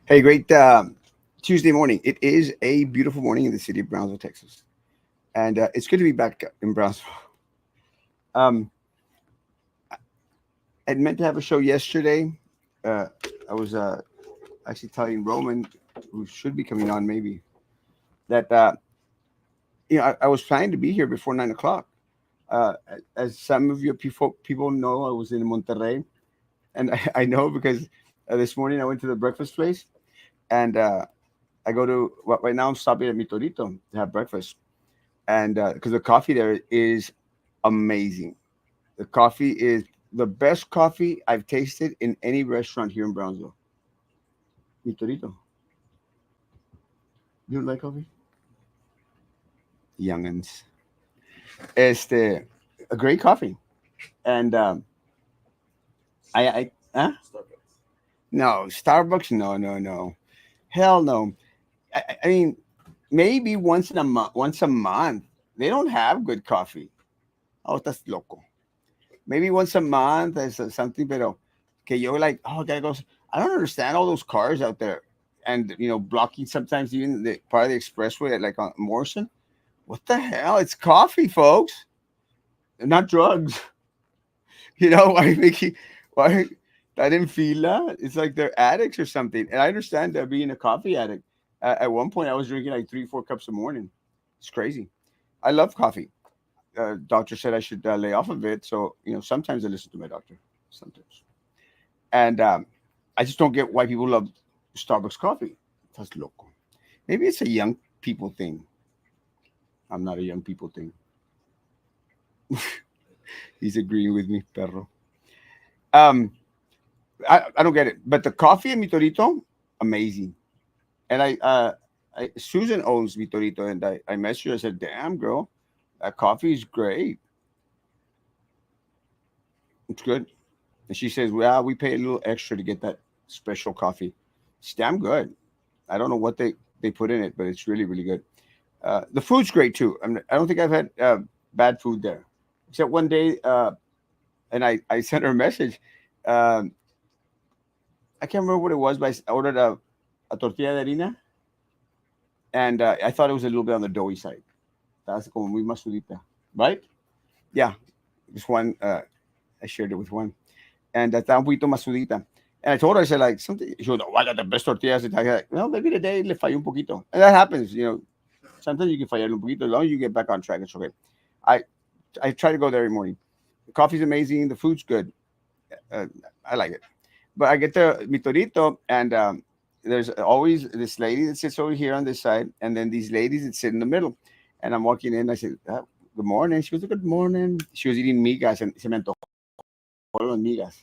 Hey, great Tuesday morning. It is a beautiful morning in the city of Brownsville, Texas, and it's good to be back in Brownsville. Um, I'd meant to have a show yesterday. Uh, I was actually telling Roman, who should be coming on, maybe that I was planning to be here before 9 o'clock. Uh, as some of you people know, I was in Monterrey, and I know because this morning I went to the breakfast place, and I go to right now. I'm stopping at Mi Torito to have breakfast, and because the coffee there is amazing. The coffee is the best coffee I've tasted in any restaurant here in Brownsville. Mi Torito. You don't like coffee? Youngins. Este, a great coffee. And huh? No, Starbucks, no. Hell no. I mean, maybe once a month. They don't have good coffee. Oh, that's loco. Maybe once a month there's something, pero que yo like, oh, gotta go. I don't understand all those cars out there, and blocking sometimes even the part of the expressway, like on Morrison. What the hell? It's coffee, folks, not drugs. Why Mickey? Why that in fila? It's like they're addicts or something. And I understand being a coffee addict. At one point, I was drinking like 3, 4 cups a morning. It's crazy. I love coffee. Doctor said I should lay off of it. So sometimes I listen to my doctor. Sometimes. And I just don't get why people love Starbucks coffee. That's loco. Maybe it's a young people thing. I'm not a young people thing. He's agreeing with me, perro. Um, I don't get it. But the coffee at Mi Torito, amazing. And Susan owns Mi Torito, and I messaged her. I said, "Damn, girl, that coffee is great. It's good." And she says, "Well, we pay a little extra to get that special coffee. It's damn good. I don't know what they put in it, but it's really, really good. The food's great too. I don't think I've had bad food there, except one day, and I sent her a message. Um, I can't remember what it was, but I ordered a tortilla de harina, and I thought it was a little bit on the doughy side. That's como muy masudita, right? Yeah, just one. I shared it with one, and that's un poquito masudita. And I told her, I said, like, something. She goes, "Oh, I got the best tortillas." And I was like, well, maybe today le falló un poquito. And that happens, Sometimes you can fallar un poquito. As long as you get back on track, it's okay. I I try to go there every morning. The coffee's amazing. The food's good. Uh, I like it. But I get the mi torito, and there's always this lady that sits over here on this side, and then these ladies that sit in the middle. And I'm walking in. I said, "Good morning." She goes, "Good morning." She was eating migas, and se me antojó las migas.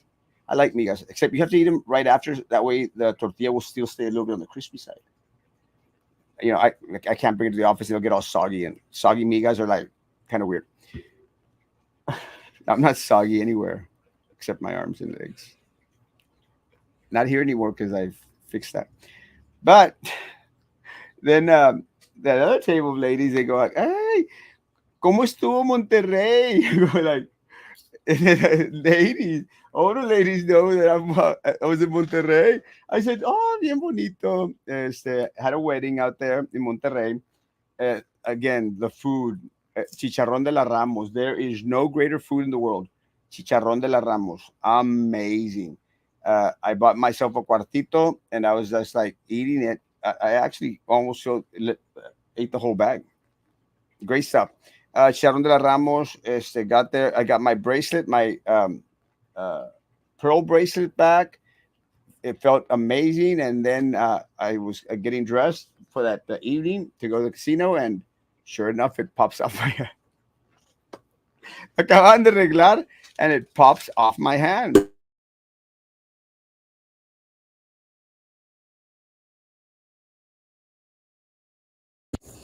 I like migas, except you have to eat them right after. That way, the tortilla will still stay a little bit on the crispy side. I can't bring it to the office; it'll get all soggy, and soggy migas are like kind of weird. I'm not soggy anywhere except my arms and legs. Not here anymore because I've fixed that. But then that other table of ladies, they go like, "Hey, ¿cómo estuvo Monterrey?" I go like, ladies, all the ladies know that I was in Monterrey. I said, "Oh, bien bonito." Had a wedding out there in Monterrey. Again, the food, chicharrón de la Ramos. There is no greater food in the world. Chicharrón de la Ramos, amazing. I bought myself a cuartito, and I was just like eating it. I actually almost ate the whole bag. Great stuff. Chicharrón de la Ramos. Got there. I got my bracelet, my uh, pearl bracelet back. It felt amazing, and then I was getting dressed for that evening to go to the casino, and sure enough, it pops off my acaban de arreglar, and it pops off my hand.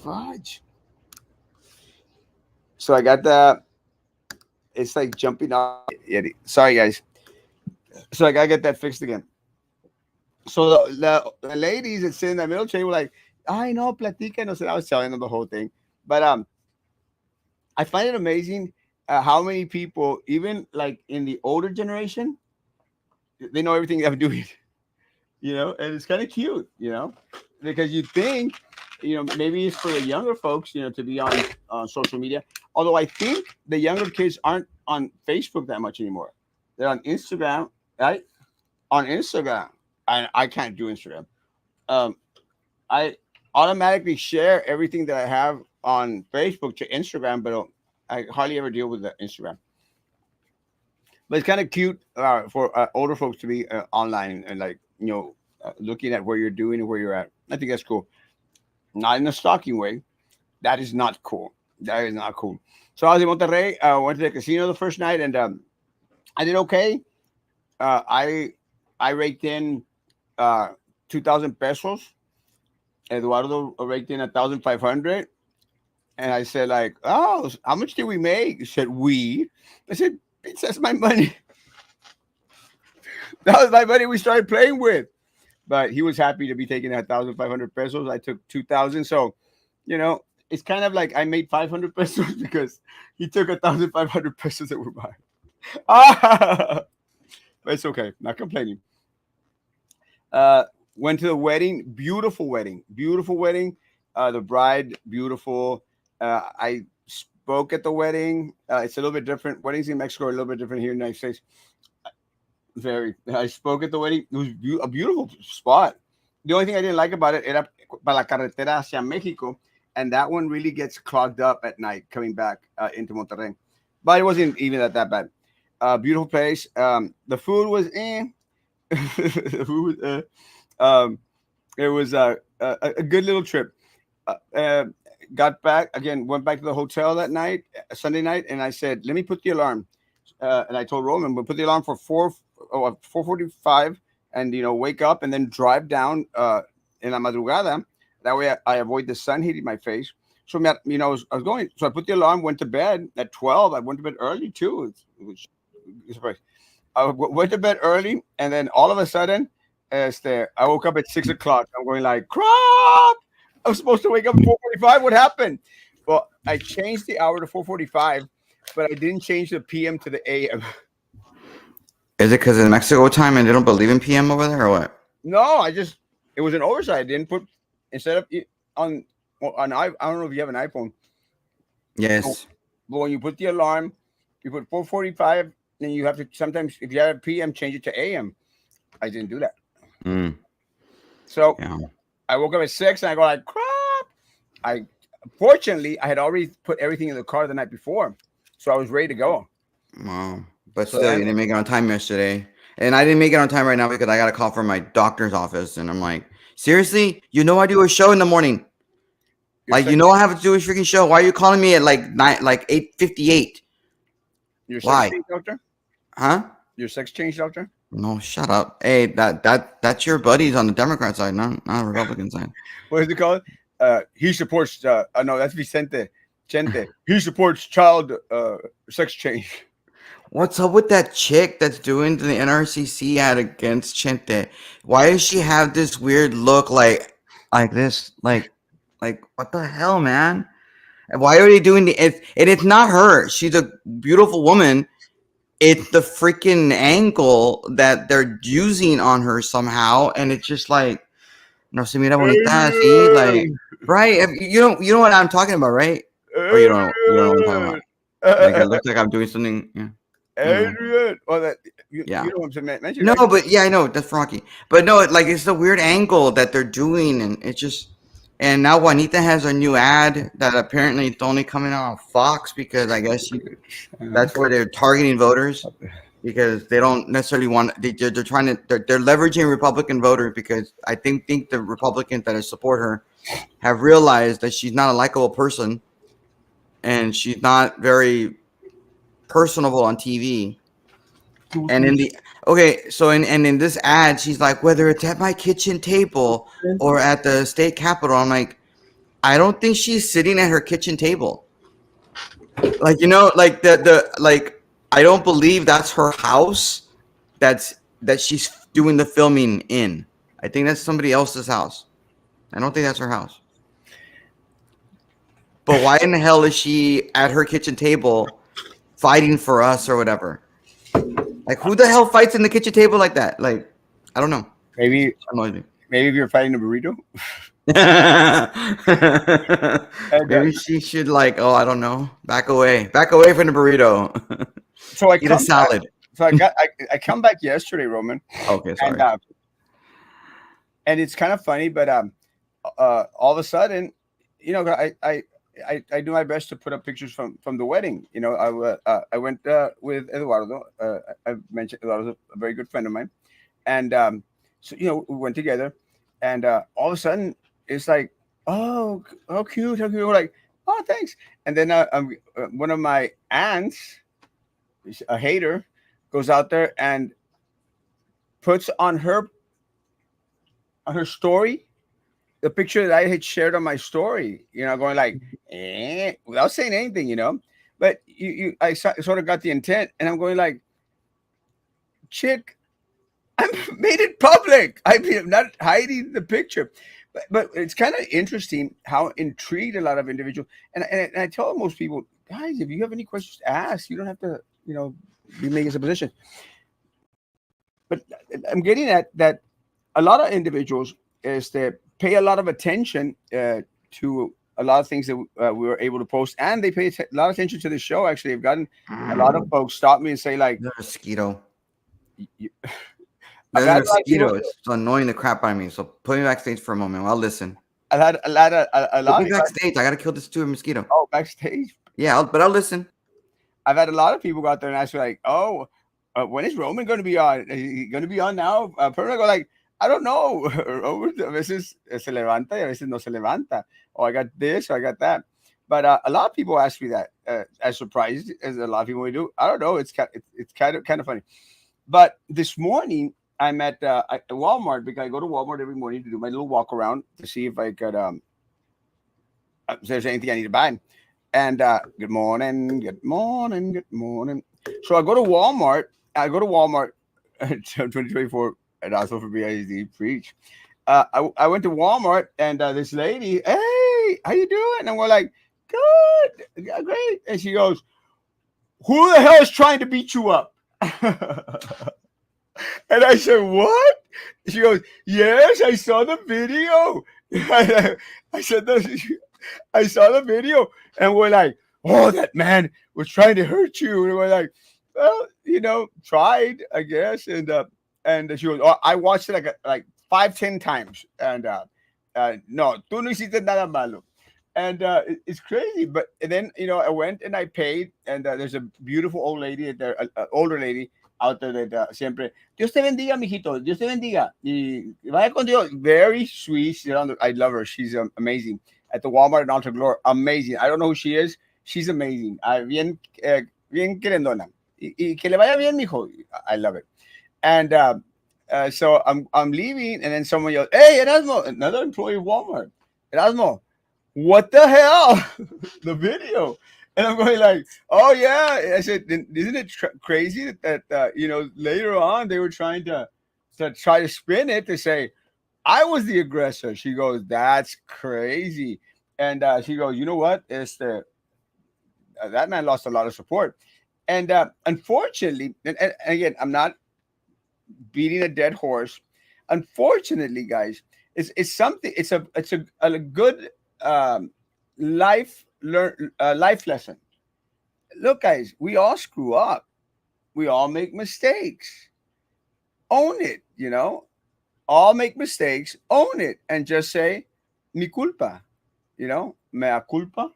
Fudge. So I got the. It's like jumping off. Sorry, guys. So I gotta get that fixed again. So the ladies that sit in the middle table were like, I know, platícanos. And I was telling them the whole thing. But I find it amazing how many people, even like in the older generation, they know everything I'm doing. and it's kind of cute, because you think, maybe it's for the younger folks, to be on social media. Although I think the younger kids aren't on Facebook that much anymore. They're on Instagram, right? On Instagram. I can't do Instagram. Um, I automatically share everything that I have on Facebook to Instagram, but I hardly ever deal with the Instagram. But it's kind of cute for older folks to be online and like looking at where you're doing and where you're at. I think that's cool. Not in a stalking way. That is not cool. That is not cool. So I was in Monterrey. I went to the casino the first night, and I did okay. I raked in 2,000 pesos. Eduardo raked in 1,500, and I said like, "Oh, how much did we make?" He said, "We." I said, "Bitch, that's my money. That was my money we started playing with." But he was happy to be taking 1,500 pesos. I took 2,000, so it's kind of like I made 500 pesos because he took 1,500 pesos that were mine. Ah, but it's okay. Not complaining. Uh, Went to the wedding. Beautiful wedding. Beautiful wedding. The bride, beautiful. I spoke at the wedding. It's a little bit different. Weddings in Mexico are a little bit different here in the United States. Very. I spoke at the wedding. It was a beautiful spot. The only thing I didn't like about it era para la carretera hacia Mexico, and that one really gets clogged up at night coming back into Monterrey. But it wasn't even that bad. Beautiful place. The food was the food was, it was a good little trip. Uh, uh, Got back again, went back to the hotel that night, Sunday night, and I said, "Let me put the alarm." And I told Roman, "We'll put the alarm for 4:45, and wake up and then drive down in la madrugada. That way, I avoid the sun hitting my face." So, I was going. So I put the alarm, went to bed at 12. I went to bed early too. It was went to bed early, and then all of a sudden, I woke up at 6 o'clock. I'm going like, crap! I was supposed to wake up at 4:45. What happened? Well, I changed the hour to 4:45, but I didn't change the PM to the AM. Is it because in Mexico time and they don't believe in PM over there or what? No, it was an oversight. I didn't put instead of on I don't know if you have an iPhone. So, Yes. but when you put the alarm, you put 4:45. Then you have to sometimes if you have PM, change it to AM. I didn't do that. Mm, So yeah. I woke up at 6 and I go like crap. I Fortunately I had already put everything in the car the night before, so I was ready to go. Wow. But So still, you then didn't make it on time yesterday. And I didn't make it on time right now because I got a call from my doctor's office. And I'm like, seriously? I do a show in the morning. your Like, sex I have to do a freaking show. Why are you calling me at like 8:58? your sex Why? change doctor? Huh? Your sex change doctor? No, shut up. Hey, that's your buddies on the Democrat side, not Republican side. What is it called? He supports no, that's Vicente Chente. He supports child sex change. What's up with that chick that's doing the NRCC ad against Chente? Why does she have this weird look like this? Like what the hell, man? And why are they doing and it's not her. She's a beautiful woman. It's the freaking angle that they're using on her somehow, and it's just like, no se mira bonita, see, like, Adrian! right? You know what I'm talking about, right? Or you don't know what I'm talking Adrian! about. Like it looks like I'm doing something. Yeah, I don't know. Adrian! Oh, that Yeah. you know what I'm mentioning, No, right? but yeah, I know that's Rocky. But no, like it's the weird angle that they're doing, and it's just. And now Juanita has a new ad that apparently it's only coming out on Fox because I guess that's where they're targeting voters because they don't necessarily want. They're trying to. They're leveraging Republican voters because I think the Republicans that support her have realized that she's not a likable person and she's not very personable on TV. And in the and in this ad, she's like, whether it's at my kitchen table or at the state capitol, I'm like, I don't think she's sitting at her kitchen table. Like like the like I don't believe that's her house. That she's doing the filming in. I think that's somebody else's house. I don't think that's her house. But why in the hell is she at her kitchen table fighting for us or whatever? Like who the hell fights in the kitchen table like that? Like I don't know. Maybe Annoys me. maybe if you're fighting a burrito, and Maybe she should like, oh, I don't know, back away from the burrito. so I Eat a come back. salad. So I come back yesterday, Roman, Okay, and sorry. it's kind of funny, but all of a sudden, I do my best to put up pictures from the wedding. I went with Eduardo. I mentioned Eduardo's a very good friend of mine, and so we went together, and all of a sudden it's like, oh, how cute, how cute. We're like, oh, thanks. And then one of my aunts, a hater, goes out there and puts on her story the picture that I had shared on my story, going like, without saying anything, But sort of got the intent, and I'm going like, chick, I made it public. I mean, I'm not hiding the picture. But it's kind of interesting how intrigued a lot of individuals, and I tell most people, guys, if you have any questions, ask. You don't have to, be making suppositions. But I'm getting at that a lot of individuals is they pay a lot of attention to a lot of things that we were able to post, and they pay a lot of attention to the show. Actually, I've gotten a lot of folks stop me and say like, The mosquito. you, I've The had a lot of people. mosquito. It's annoying the crap out of me. So put me backstage for a moment. I'll listen. I've had a Put lot. me backstage. I gotta kill this stupid mosquito. Oh, backstage. Yeah, but I'll listen. I've had a lot of people go out there and ask me like, "Oh, when is Roman going to be on? Is he going to be on now?" Personally, I go like, "I don't know." Roman a veces se levanta y a veces no se levanta. Oh, I got this, or I got that. But a lot of people ask me that. As surprised as a lot of people do. I don't know. It's kind of funny. But this morning I'm at Walmart because I go to Walmart every morning to do my little walk around to see if I could if there's anything I need to buy. And good morning, good morning, good morning. So I go to Walmart. I go to Walmart 2024 and also for BISD preach. I went to Walmart and this lady, hey, how you doing? And we're like, good, yeah, great. And she goes, who the hell is trying to beat you up? And I said, what? She goes, yes, I saw the video. I said, I saw the video. And we're like, oh, that man was trying to hurt you. And we're like, well, tried, I guess. And she goes, oh, I watched it like 5, 10 times. And no, tú no hiciste nada malo. And it's crazy. But and then, I went and I paid. And there's a beautiful old lady there, an older lady out there that siempre, Dios te bendiga, mijito. Dios te bendiga. Y vaya con Dios. Very sweet. I love her. She's amazing. At the Walmart in Alta Glory. Amazing. I don't know who she is. She's amazing. Bien querendona. Y que le vaya bien, mijo. I love it. And so I'm leaving, and then someone yells, hey, Erasmo, another employee of Walmart. Erasmo, what the hell? The video. And I'm going like, oh yeah. I said, isn't it crazy that later on they were trying to try to spin it to say I was the aggressor. She goes, that's crazy. And she goes, you know what? It's that man lost a lot of support. And unfortunately, and again, I'm not beating a dead horse. Unfortunately, guys, it's something. It's a good life lesson. Look, guys, we all screw up. We all make mistakes. Own it. All make mistakes. Own it and just say, "Mi culpa." Mea culpa.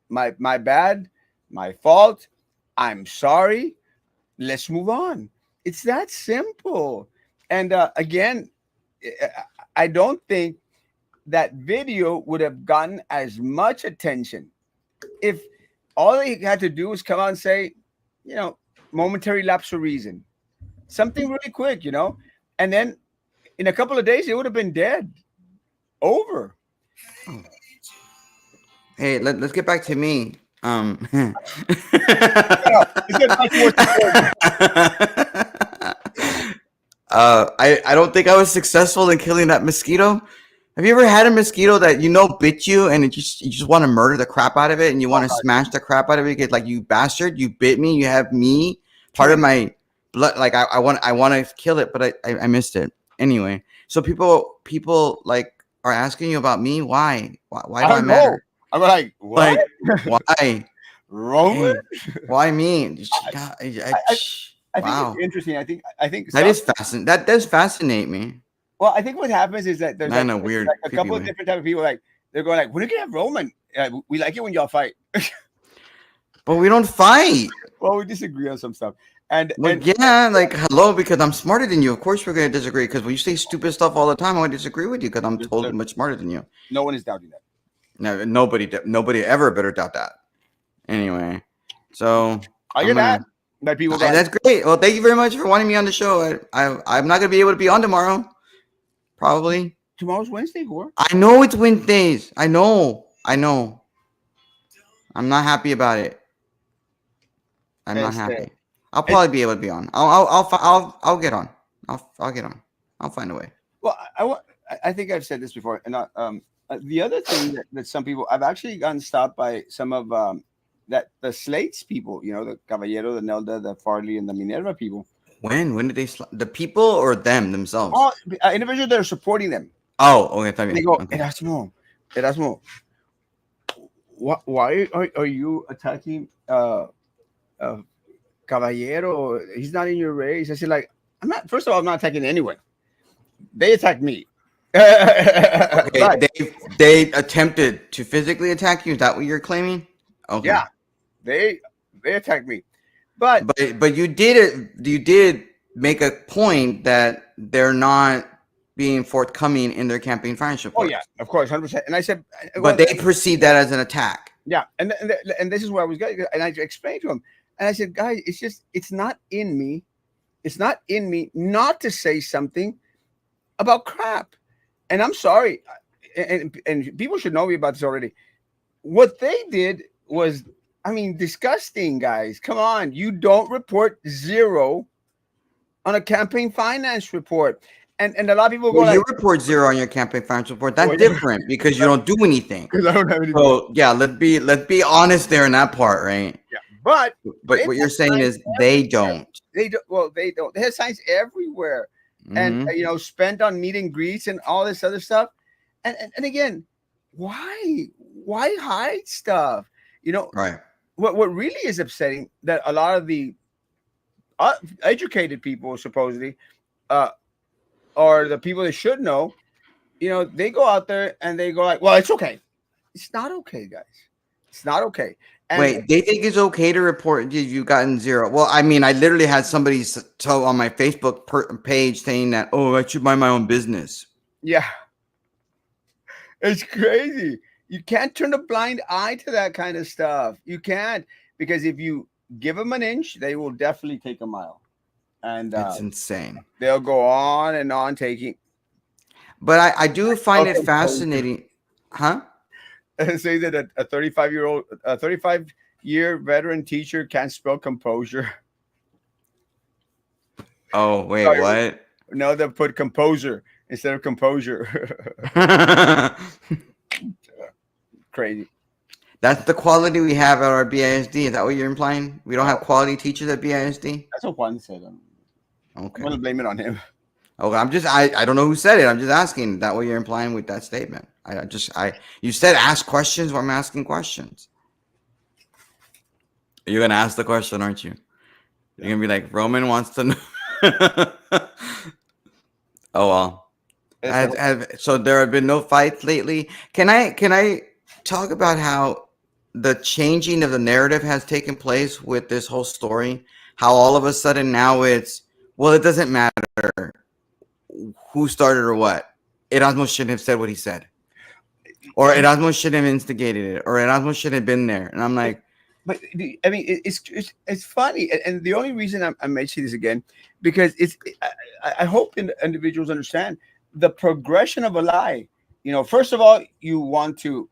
My bad. My fault. I'm sorry. Let's move on. It's that simple. And again, I don't think that video would have gotten as much attention if all they had to do was come out and say, momentary lapse of reason, something really quick, and then in a couple of days it would have been dead, over. Hey, let's get back to me. It's getting much more important. I don't think I was successful in killing that mosquito. Have you ever had a mosquito that bit you and you just want to murder the crap out of it and you want to smash the crap out of it? Because like, you bastard, you bit me. You have me, part of my blood. Like I want to kill it, but I missed it. Anyway, so people like are asking you about me. Why I do I don't know. matter? I'm like, what? Like, why? Roman? Hey, why me? I, God, I, I think it's wow, interesting. I think that some. is that does fascinate me. Well, I think what happens is that there's Not like in a like weird, a creepy couple of way. different type of people. Like they're going like, when are you gonna have Roman? We like it when y'all fight. But we don't fight. Well, we disagree on some stuff, and Well, and yeah, like hello, because I'm smarter than you. Of course, we're gonna disagree. Because when you say stupid stuff all the time, I would disagree with you because I'm totally much smarter than you. no one is doubting that. No, nobody ever better doubt that. Anyway, so I I'm get that. gonna. That people go like, That's great. Well, thank you very much for wanting me on the show. I'm not gonna be able to be on tomorrow. Probably. tomorrow's Wednesday, whore. I know it's Wednesdays. I know. I know. I'm not happy about it. I'm not Este, happy. I'll it, probably be able to be on. I'll get on. I'll get on. I'll find a way. well, I think I've said this before, and the other thing that some people I've actually gotten stopped by some of that the Slates people, the Caballero, the Nelda, the Farley, and the Minerva people. When did they the people or them themselves? All individuals that are supporting them. Oh, okay, tell They me. go, Okay. Erasmo, why are you attacking uh, Caballero? He's not in your race. I said, like, I'm not. First of all, I'm not attacking anyone. They attacked me. Okay, Right? they attempted to physically attack you. Is that what you're claiming? Okay. Yeah, they they attacked me. But But you did make a point that they're not being forthcoming in their campaign finance oh yeah, reports. of course, 100%. And I said, But well, they perceive that as an attack. yeah, and this is where I was going. And I explained to him, and I said, guys, it's not in me. It's not in me not to say something about crap. And I'm sorry, and people should know me about this already. What they did was, I mean, disgusting, guys. Come on, you don't report zero on a campaign finance report, and a lot of people go Well, like, you report zero on your campaign finance report. "Oh That's yeah," different because you don't do anything. because I don't have anything. So yeah, let's be honest there in that part, right? Yeah, but But they've what you're got saying signs is they everywhere. don't. They do well. They don't. They have signs everywhere, and Hmm. spent on meet and greets and all this other stuff. And again, why hide stuff? You know Right. what really is upsetting that a lot of the educated people supposedly uh or the people that should know, they go out there and they go like, well, it's okay. It's not okay, guys. It's not okay. And Wait, they think it's okay to report you've gotten zero. Well, I mean, I literally had somebody tell on my Facebook page saying that, oh, I should mind my own business. yeah, it's crazy. You can't turn a blind eye to that kind of stuff. You can't, because if you give them an inch, they will definitely take a mile, and It's insane. they'll go on and on taking. But I do find it Composure. fascinating. Huh? Say that a 35-year veteran teacher can't spell composure. Oh, wait, Sorry, what? no, they put composer instead of composure. Crazy. That's the quality we have at our BISD. Is that what you're implying? We don't have quality teachers at BISD? That's what Juan said. I'm Okay. gonna blame it on him. Okay, I don't know who said it. I'm just asking. Is that what you're implying with that statement? You said ask questions, well, I'm asking questions. You're gonna ask the question, aren't you? You're gonna be like, Roman wants to know. Oh well. So there have been no fights lately. Can I talk about how the changing of the narrative has taken place with this whole story? How all of a sudden now it's, well, it doesn't matter who started or what. Erasmo shouldn't have said what he said, or Erasmo shouldn't have instigated it, or Erasmo shouldn't have been there. And I'm like, But I mean, it's funny, and the only reason I'm mentioning this again, because I hope individuals understand the progression of a lie. First of all, you want to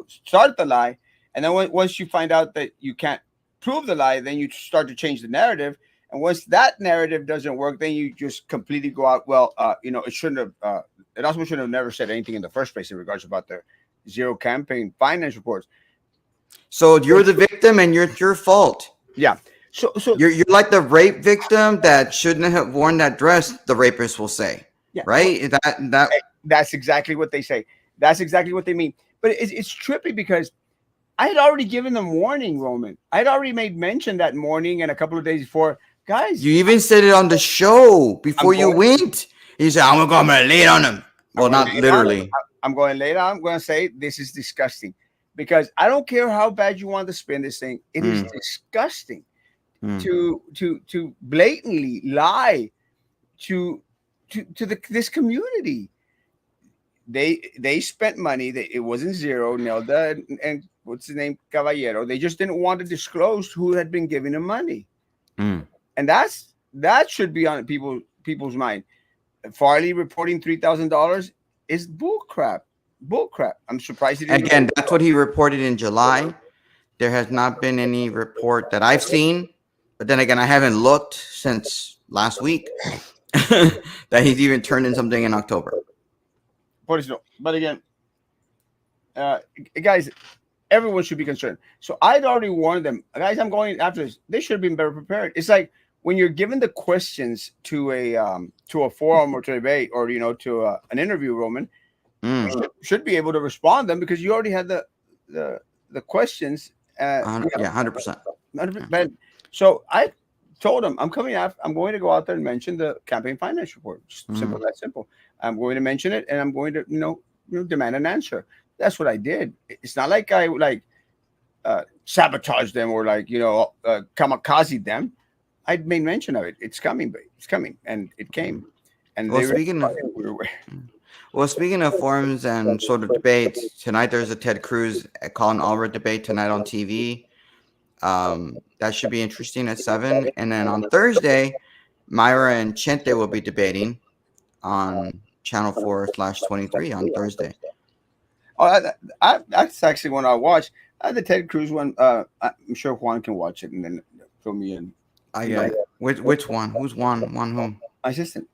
start the lie, and then once you find out that you can't prove the lie, then you start to change the narrative. And once that narrative doesn't work, then you just completely go out. Well, it shouldn't have. It also shouldn't have never said anything in the first place in regards about the zero campaign finance reports. so you're the victim and it's your fault. Yeah. So You're like the rape victim that shouldn't have worn that dress, the rapist will say. Yeah, right? That that's exactly what they say. That's exactly what they mean. But it's trippy because I had already given them warning, Roman. I had already made mention that morning and a couple of days before, guys. you even said it on the show I'm before you going. went. You said, I'm gonna lay it on him. I'm Well, going to not lay it on. literally. I'm going later. I'm going to say this is disgusting because I don't care how bad you want to spin this thing. It is Mm, disgusting mm, to blatantly lie to this community. They spent money. It wasn't zero. Nelda and what's the name, Caballero. They just didn't want to disclose who had been giving them money, mm. and that should be on people's mind. Farley reporting $3,000 is bull crap. Bull crap. I'm surprised he didn't get. Again, that's what he reported in July. There has not been any report that I've seen, but then again, I haven't looked since last week that he's even turned in something in October. But again, uh, guys, everyone should be concerned. So I'd already warned them, guys. I'm going after this. They should have been better prepared. It's like when you're given the questions to a forum or to a debate or to an interview, Roman, you Mm. should be able to respond them because you already had the the questions. Yeah, 100%. Yeah. But so I told him I'm coming out. I'm going to go out there and mention the campaign finance report. Just simple, Mm. that simple. I'm going to mention it, and I'm going to demand an answer. That's what I did. It's not like I sabotage them or kamikaze them. I made mention of it. It's coming, but it's coming, and it came, and Well, they were. speaking of well, speaking of forums and sort of debates, tonight there's a Ted Cruz Colin Albert debate tonight on TV. That should be interesting at 7. And then on Thursday, Myra and Chente will be debating on Channel 4/23 on Thursday. Oh, that's actually one I watched. The Ted Cruz one. I'm sure Juan can watch it and then fill me in. I which one? Who's one? One whom? My assistant,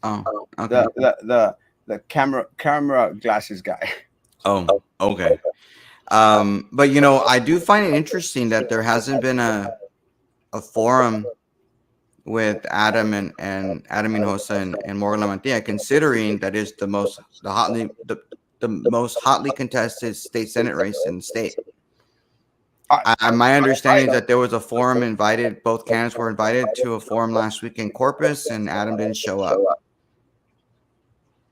Oh, okay. the camera glasses guy. Oh, okay. But I do find it interesting that there hasn't been a forum with Adam and Adam Hinojosa and Morgan Lamantia, considering that is the most hotly contested state senate race in the state. My understanding is that there was a forum invited. Both candidates were invited to a forum last week in Corpus, and Adam didn't show up.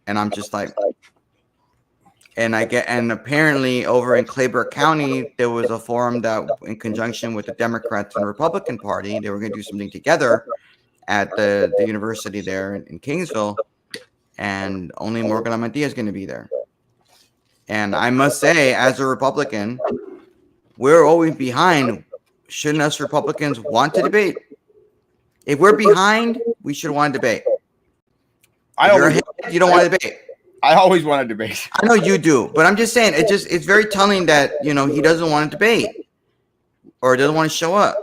And I'm just like, and apparently over in Claybrook County, there was a forum that, in conjunction with the Democrats and Republican Party, they were going to do something together at the university there in Kingsville, and only Morgan Lamantia is going to be there. And I must say, as a Republican, we're always behind. Shouldn't us Republicans want to debate? If we're behind, we should want to debate. If you're ahead, you don't want to debate. I always want to debate. I know you do, but I'm just saying it's very telling that he doesn't want to debate or doesn't want to show up.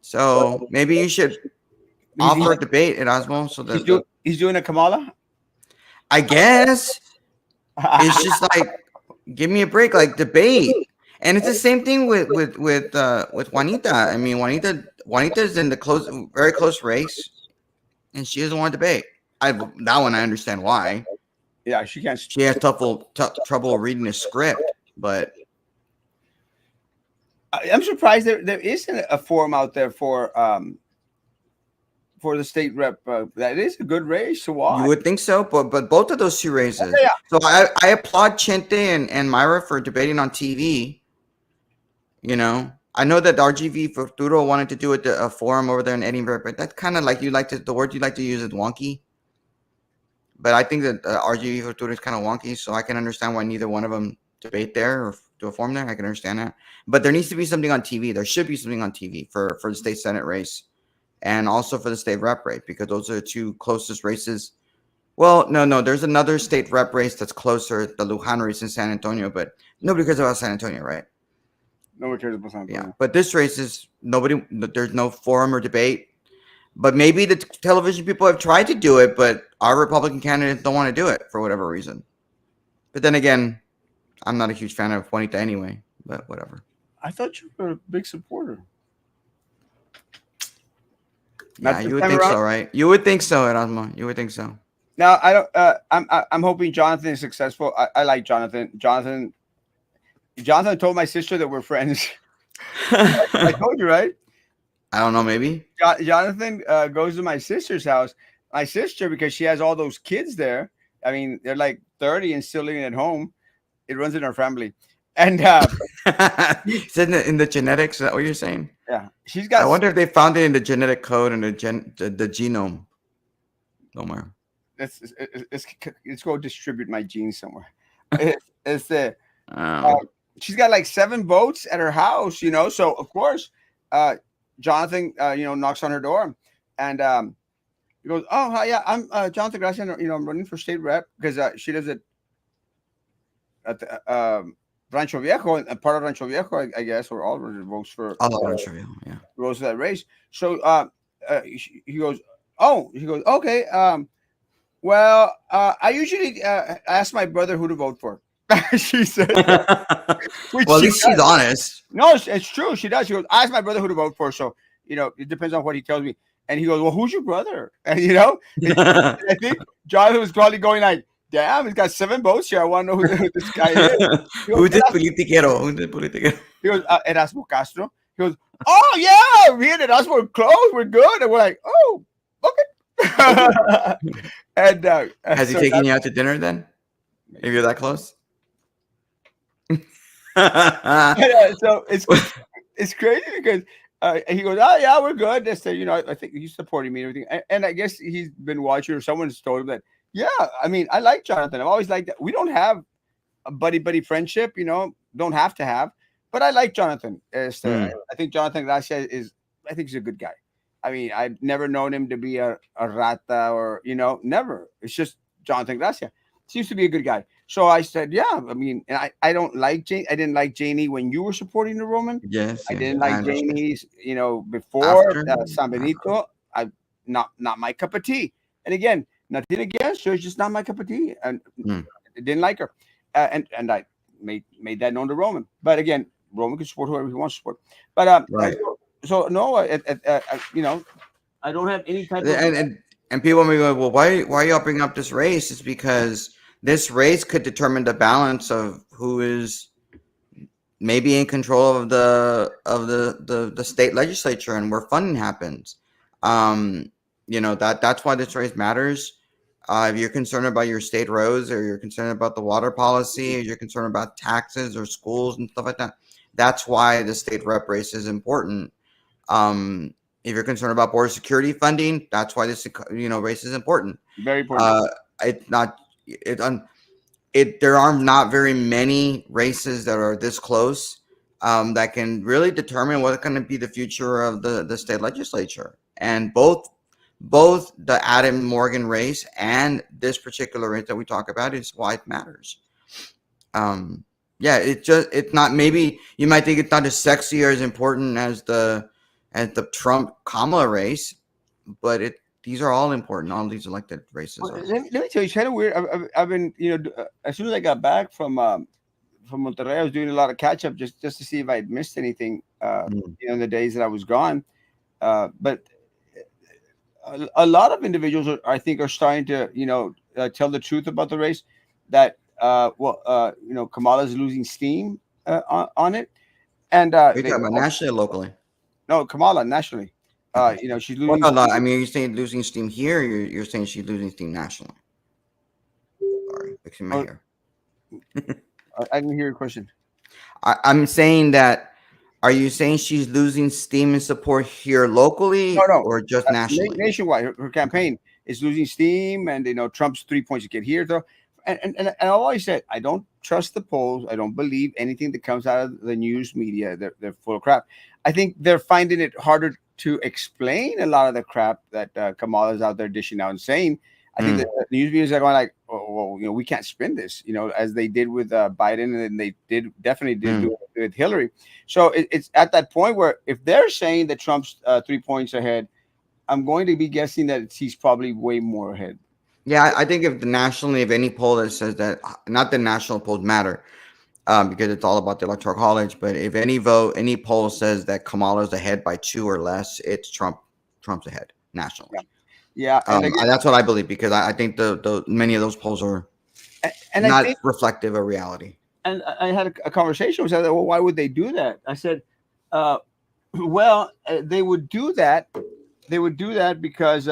So maybe you should offer a debate, Erasmo, so that he's doing a Kamala. I guess it's just like, give me a break, like debate. And it's the same thing with Juanita. I mean, Juanita's in the very close race, and she doesn't want to debate. That one I understand why. Yeah, she can't. She has trouble reading the script, but I'm surprised there isn't a forum out there for the state rep. That is a good race to watch. You would think so, but both of those two races. Yeah. So I applaud Chente and Myra for debating on TV. I know that RGV Futuro wanted to do a forum over there in Edinburgh, but that's kind of like the word you like to use is wonky. But I think that RGV Futuro is kind of wonky, so I can understand why neither one of them debate there or do a forum there. I can understand that. But there needs to be something on TV. There should be something on TV for the state senate race and also for the state rep race, because those are the two closest races. Well, no, there's another state rep race that's closer, the Luján race in San Antonio, but nobody cares about San Antonio, right? Nobody cares about San Antonio. Yeah, but this race is there's no forum or debate. But maybe the television people have tried to do it, but our Republican candidates don't want to do it for whatever reason. But then again, I'm not a huge fan of Juanita anyway, but whatever. I thought you were a big supporter. Yeah, you would think so, right? You would think so, Erasmo. You would think so. Now I don't. I'm hoping Jonathan is successful. I like Jonathan. Jonathan told my sister that we're friends. I I told you, right? don't know. Maybe. Jonathan goes to my sister's house. My sister, because she has all those kids there. I mean, they're like 30 and still living at home. It runs in our family, and Is it in the genetics? Is that what you're saying? yeah, she's I got. wonder if they found it in the genetic code and the genome. Somewhere. Let's go distribute my genes somewhere. It's the Um, she's got like 7 boats at her house, So of course, uh, Jonathan, knocks on her door, and he goes, "Oh, hi, yeah, I'm Jonathan Gracia. I'm running for state rep because she lives at the, Rancho Viejo, and part of Rancho Viejo, I guess, or all of the votes for all over trivial. Yeah. goes to that race." So he goes, "Oh," he goes, "Okay, well, I usually ask my brother who to vote for." She said, which Well, at she least she's does. honest. No, it's true. She does. She goes, "I asked my brother who to vote for, so it depends on what he tells me." And he goes, "Well, who's your brother?" And and I think Jonathan was probably going like, "Damn, he's got 7 votes here. I want to know who this guy is." He goes, Who's this politiquero? Who's this politiquero? Erasmo Castro. He goes, "Oh yeah, me and Erasmo are close. We're good." And we're like, "Oh, okay." And Has he so taken that's you out to dinner then? If you're that close? so it's crazy because he goes, "Oh yeah, we're good." They say, I think he's supporting me and everything, and I guess he's been watching or someone's told him that. Yeah, I mean, I like Jonathan. I've always liked that. We don't have a buddy friendship, don't have to have, but I like Jonathan. Mm, I think Jonathan Gracia I think he's a good guy. I mean, I've never known him to be a rata or never. It's just Jonathan Gracia seems to be a good guy. So I said, yeah. I mean, and I don't like Jane. I didn't like Janie when you were supporting the Roman. yes, I yes, didn't I like understand. Janie's, before After, San after. Benito. I not my cup of tea. And again, nothing against her. It's just not my cup of tea, and Mm, I didn't like her. And I made that known to Roman. But again, Roman can support whoever he wants to support. But right. so no, I don't have any type of. And people may go, well, why are y'all bringing up this race? It's because this race could determine the balance of who is maybe in control of the state legislature and where funding happens. Um, that's why this race matters. If you're concerned about your state roads, or you're concerned about the water policy, or you're concerned about taxes or schools and stuff like that, that's why the state rep race is important. If you're concerned about border security funding, that's why this race is important. Very important. Uh, it's not it it there are not very many races that are this close, that can really determine what's going to be the future of the state legislature. And both the Adam Morgan race and this particular race that we talk about is why it matters. Um, yeah, it's not, maybe you might think it's not as sexy or as important as the Trump Kamala race, but these are all important. All these elected races Well, are. let me tell you, it's kind of weird. I've been, as soon as I got back from Monterrey, I was doing a lot of catch up just to see if I'd missed anything, Mm. in the days that I was gone. But a lot of individuals, I think, are starting to, tell the truth about the race. That Kamala's losing steam on it, and Are you they talking about nationally or locally? no Kamala nationally. Okay. She's Well, losing no, no. steam. I mean, you're saying losing steam here. You're saying she's losing steam nationally. Sorry, fixing my Oh, hair. I didn't hear your question. I'm saying that. Are you saying she's losing steam and support here No, locally no. or just nationally? Nationwide, her Okay. campaign is losing steam, and Trump's 3 points to get here. Though, and I always said I don't trust the polls. I don't believe anything that comes out of the news media. They're full of crap. I think they're finding it harder to explain a lot of the crap that Kamala's out there dishing out and saying. I think Mm, that the news media are going like, oh, well, we can't spin this, as they did with Biden, and then they definitely did mm. do it with Hillary. So it's at that point where if they're saying that Trump's 3 points ahead, I'm going to be guessing that he's probably way more ahead. Yeah, I think if the nationally, if any poll that says that, not the national polls matter, because it's all about the electoral college. But if any poll says that Kamala's ahead by two or less, it's Trump. Trump's ahead nationally. Yeah. Yeah, and again, That's what I believe because I think the many of those polls are and I not think, reflective of reality. and I had a conversation with them. Well, why would they do that? I said, uh, well, they would do that. They would do that because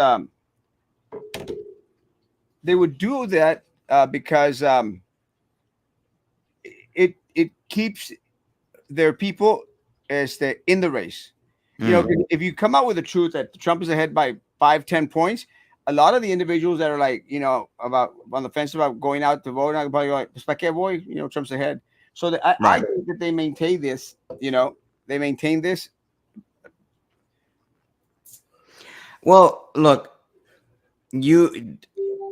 they would do that because it keeps their people as in the race. You know, Mm, if you come out with the truth that Trump is ahead by 5, 10 points, a lot of the individuals that are like, about on the fence about going out to vote, are probably like, "Pues, ¿pa' qué voy?" Trump's ahead. So I right. think that they maintain this. They maintain this. Well, look, you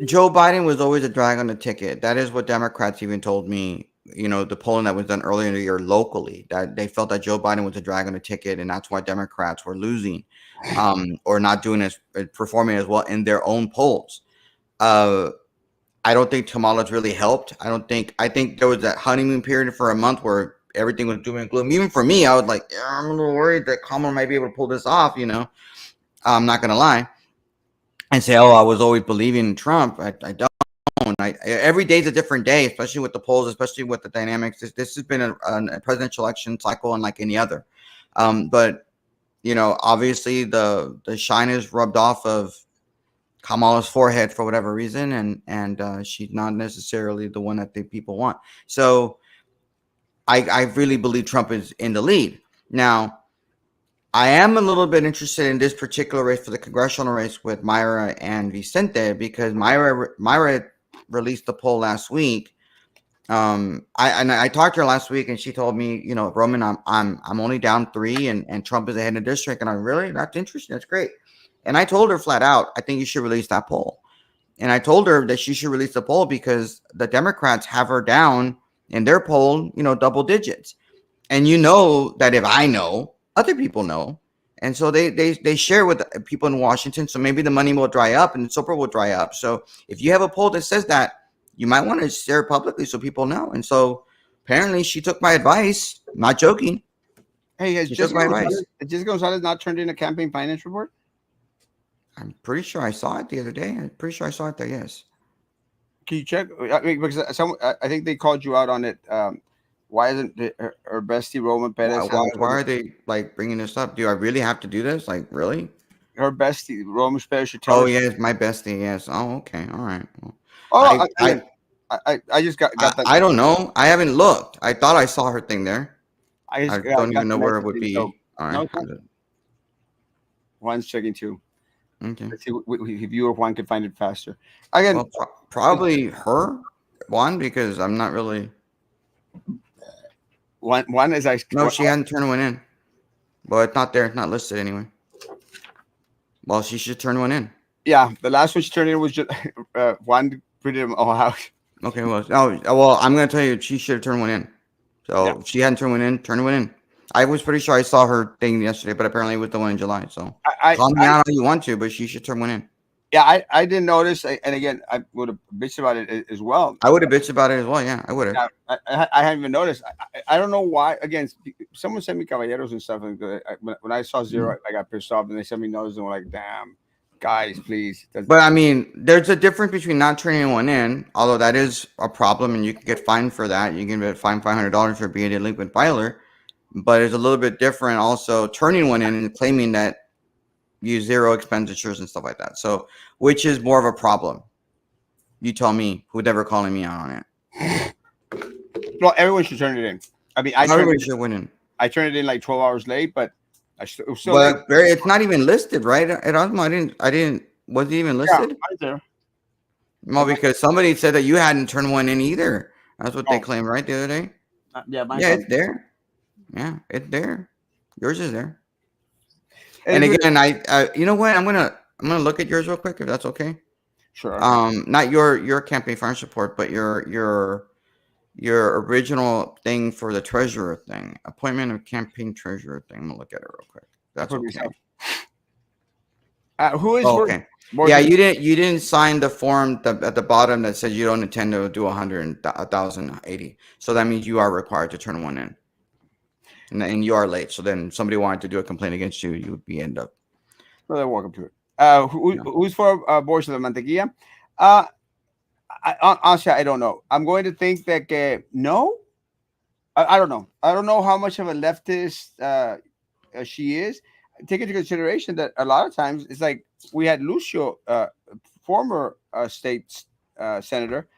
Joe Biden was always a drag on the ticket. That is what Democrats even told me. The polling that was done earlier in the year locally, that they felt that Joe Biden was a drag on the ticket, and that's why Democrats were losing, or not doing as performing as well in their own polls. Uh, I don't think Kamala's really helped. I think there was that honeymoon period for a month where everything was doom and gloom. Even for me, I was like, yeah, I'm a little worried that Kamala might be able to pull this off. I'm not gonna lie and say, oh, I was always believing in Trump. I don't. Every day's a different day, especially with the polls, especially with the dynamics. This has been a presidential election cycle unlike any other. But obviously the shine is rubbed off of Kamala's forehead for whatever reason, and she's not necessarily the one that the people want. So I really believe Trump is in the lead now. I am a little bit interested in this particular race for the congressional race with Myra and Vicente because Myra released the poll last week. I talked to her last week and she told me, Roman, I'm only down 3 and Trump is ahead in the district. And I really, that's interesting. That's great. And I told her flat out, I think you should release that poll. And I told her that she should release the poll because the Democrats have her down in their poll, double digits. And that if I know, other people know. And so they share with people in Washington. So maybe the money will dry up and the support will dry up. So if you have a poll that says that, you might want to share it publicly so people know. And so apparently she took my advice. I'm not joking. Hey, She took my advice. Has Jessica Gonzalez not turned in a campaign finance report? I'm pretty sure I saw it the other day. I'm pretty sure I saw it there. Yes. Can you check? I mean, because I think they called you out on it. Why isn't her bestie Roman Why, Perez why, haven't why turned are they like bringing this up? Do I really have to do this? Like, really? her bestie Roman Perez should tell Oh, her? yes, my bestie. Yes. Oh, okay. All right. Well, Oh, I, I, again, I just got that. I don't know. I haven't looked. I thought I saw her thing there. I I just don't got even the know where it would messaging. So be. All no, right. it's not. Juan's checking too. Okay. Let's see if you or Juan can find it faster. Again, Well, probably her, one, because I'm not really. Juan is No, she hadn't turned one in. Well, it's not there. It's not listed anyway. Well, she should turn one in. yeah. The last one she turned in was just Juan printed them all out. Okay. Well, well, I'm gonna tell you, she should have turned one in. Yeah, So if she hadn't turnn one in. I was pretty sure I saw her thing yesterday, but apparently it was the one in July. So call me I out all you want to, but she should turn one in. yeah, I didn't notice, and again, I would have bitched about it as well. I would have bitched about it as well. Yeah, I would have. Yeah, I hadn't even noticed. I don't know why. Again, someone sent me caballeros and stuff, and when I saw zero, I got pissed off, and they sent me notice, and were like, "Damn, guys, please." But I mean, there's a difference between not turning one in, although that is a problem, and you can get fined for that. You can get fined $500 for being a delinquent filer. But it's a little bit different also turning one in and claiming that you zero expenditures and stuff like that. So, which is more of a problem? You tell me. Who's ever calling me out on it? Well, everyone should turn it in. I mean, Everybody should win in. I turned it in like 12 hours late, but it was still late. But it's not even listed, right? Erasmo, I didn't. Was it even Yeah, listed? right there. No, because somebody said that you hadn't turned one in either. That's what they Oh, claimed, right, the other day. yeah, mine's Yeah, on. it's there. Yeah, it's there. Yours is there. It's And really, again, you know what? I'm gonna look at yours real quick if that's okay. sure. Not your campaign finance report, but your original thing for the treasurer thing, appointment of campaign treasurer thing. I'm gonna look at it real quick. I That's put okay. myself. Who is Oh, worth okay. more Yeah, than you didn't sign the form at the bottom that says you don't intend to do 1,080. So that means you are required to turn one in, and you are late. So then somebody wanted to do a complaint against you, you would be end up. well, they're welcome to it. No. Who's for abortion? The mantequilla. Uh, Honestly, I don't know. I'm going to think that no. I don't know. I don't know how much of a leftist she is. Take into consideration that a lot of times it's like we had Lucio, former state senator.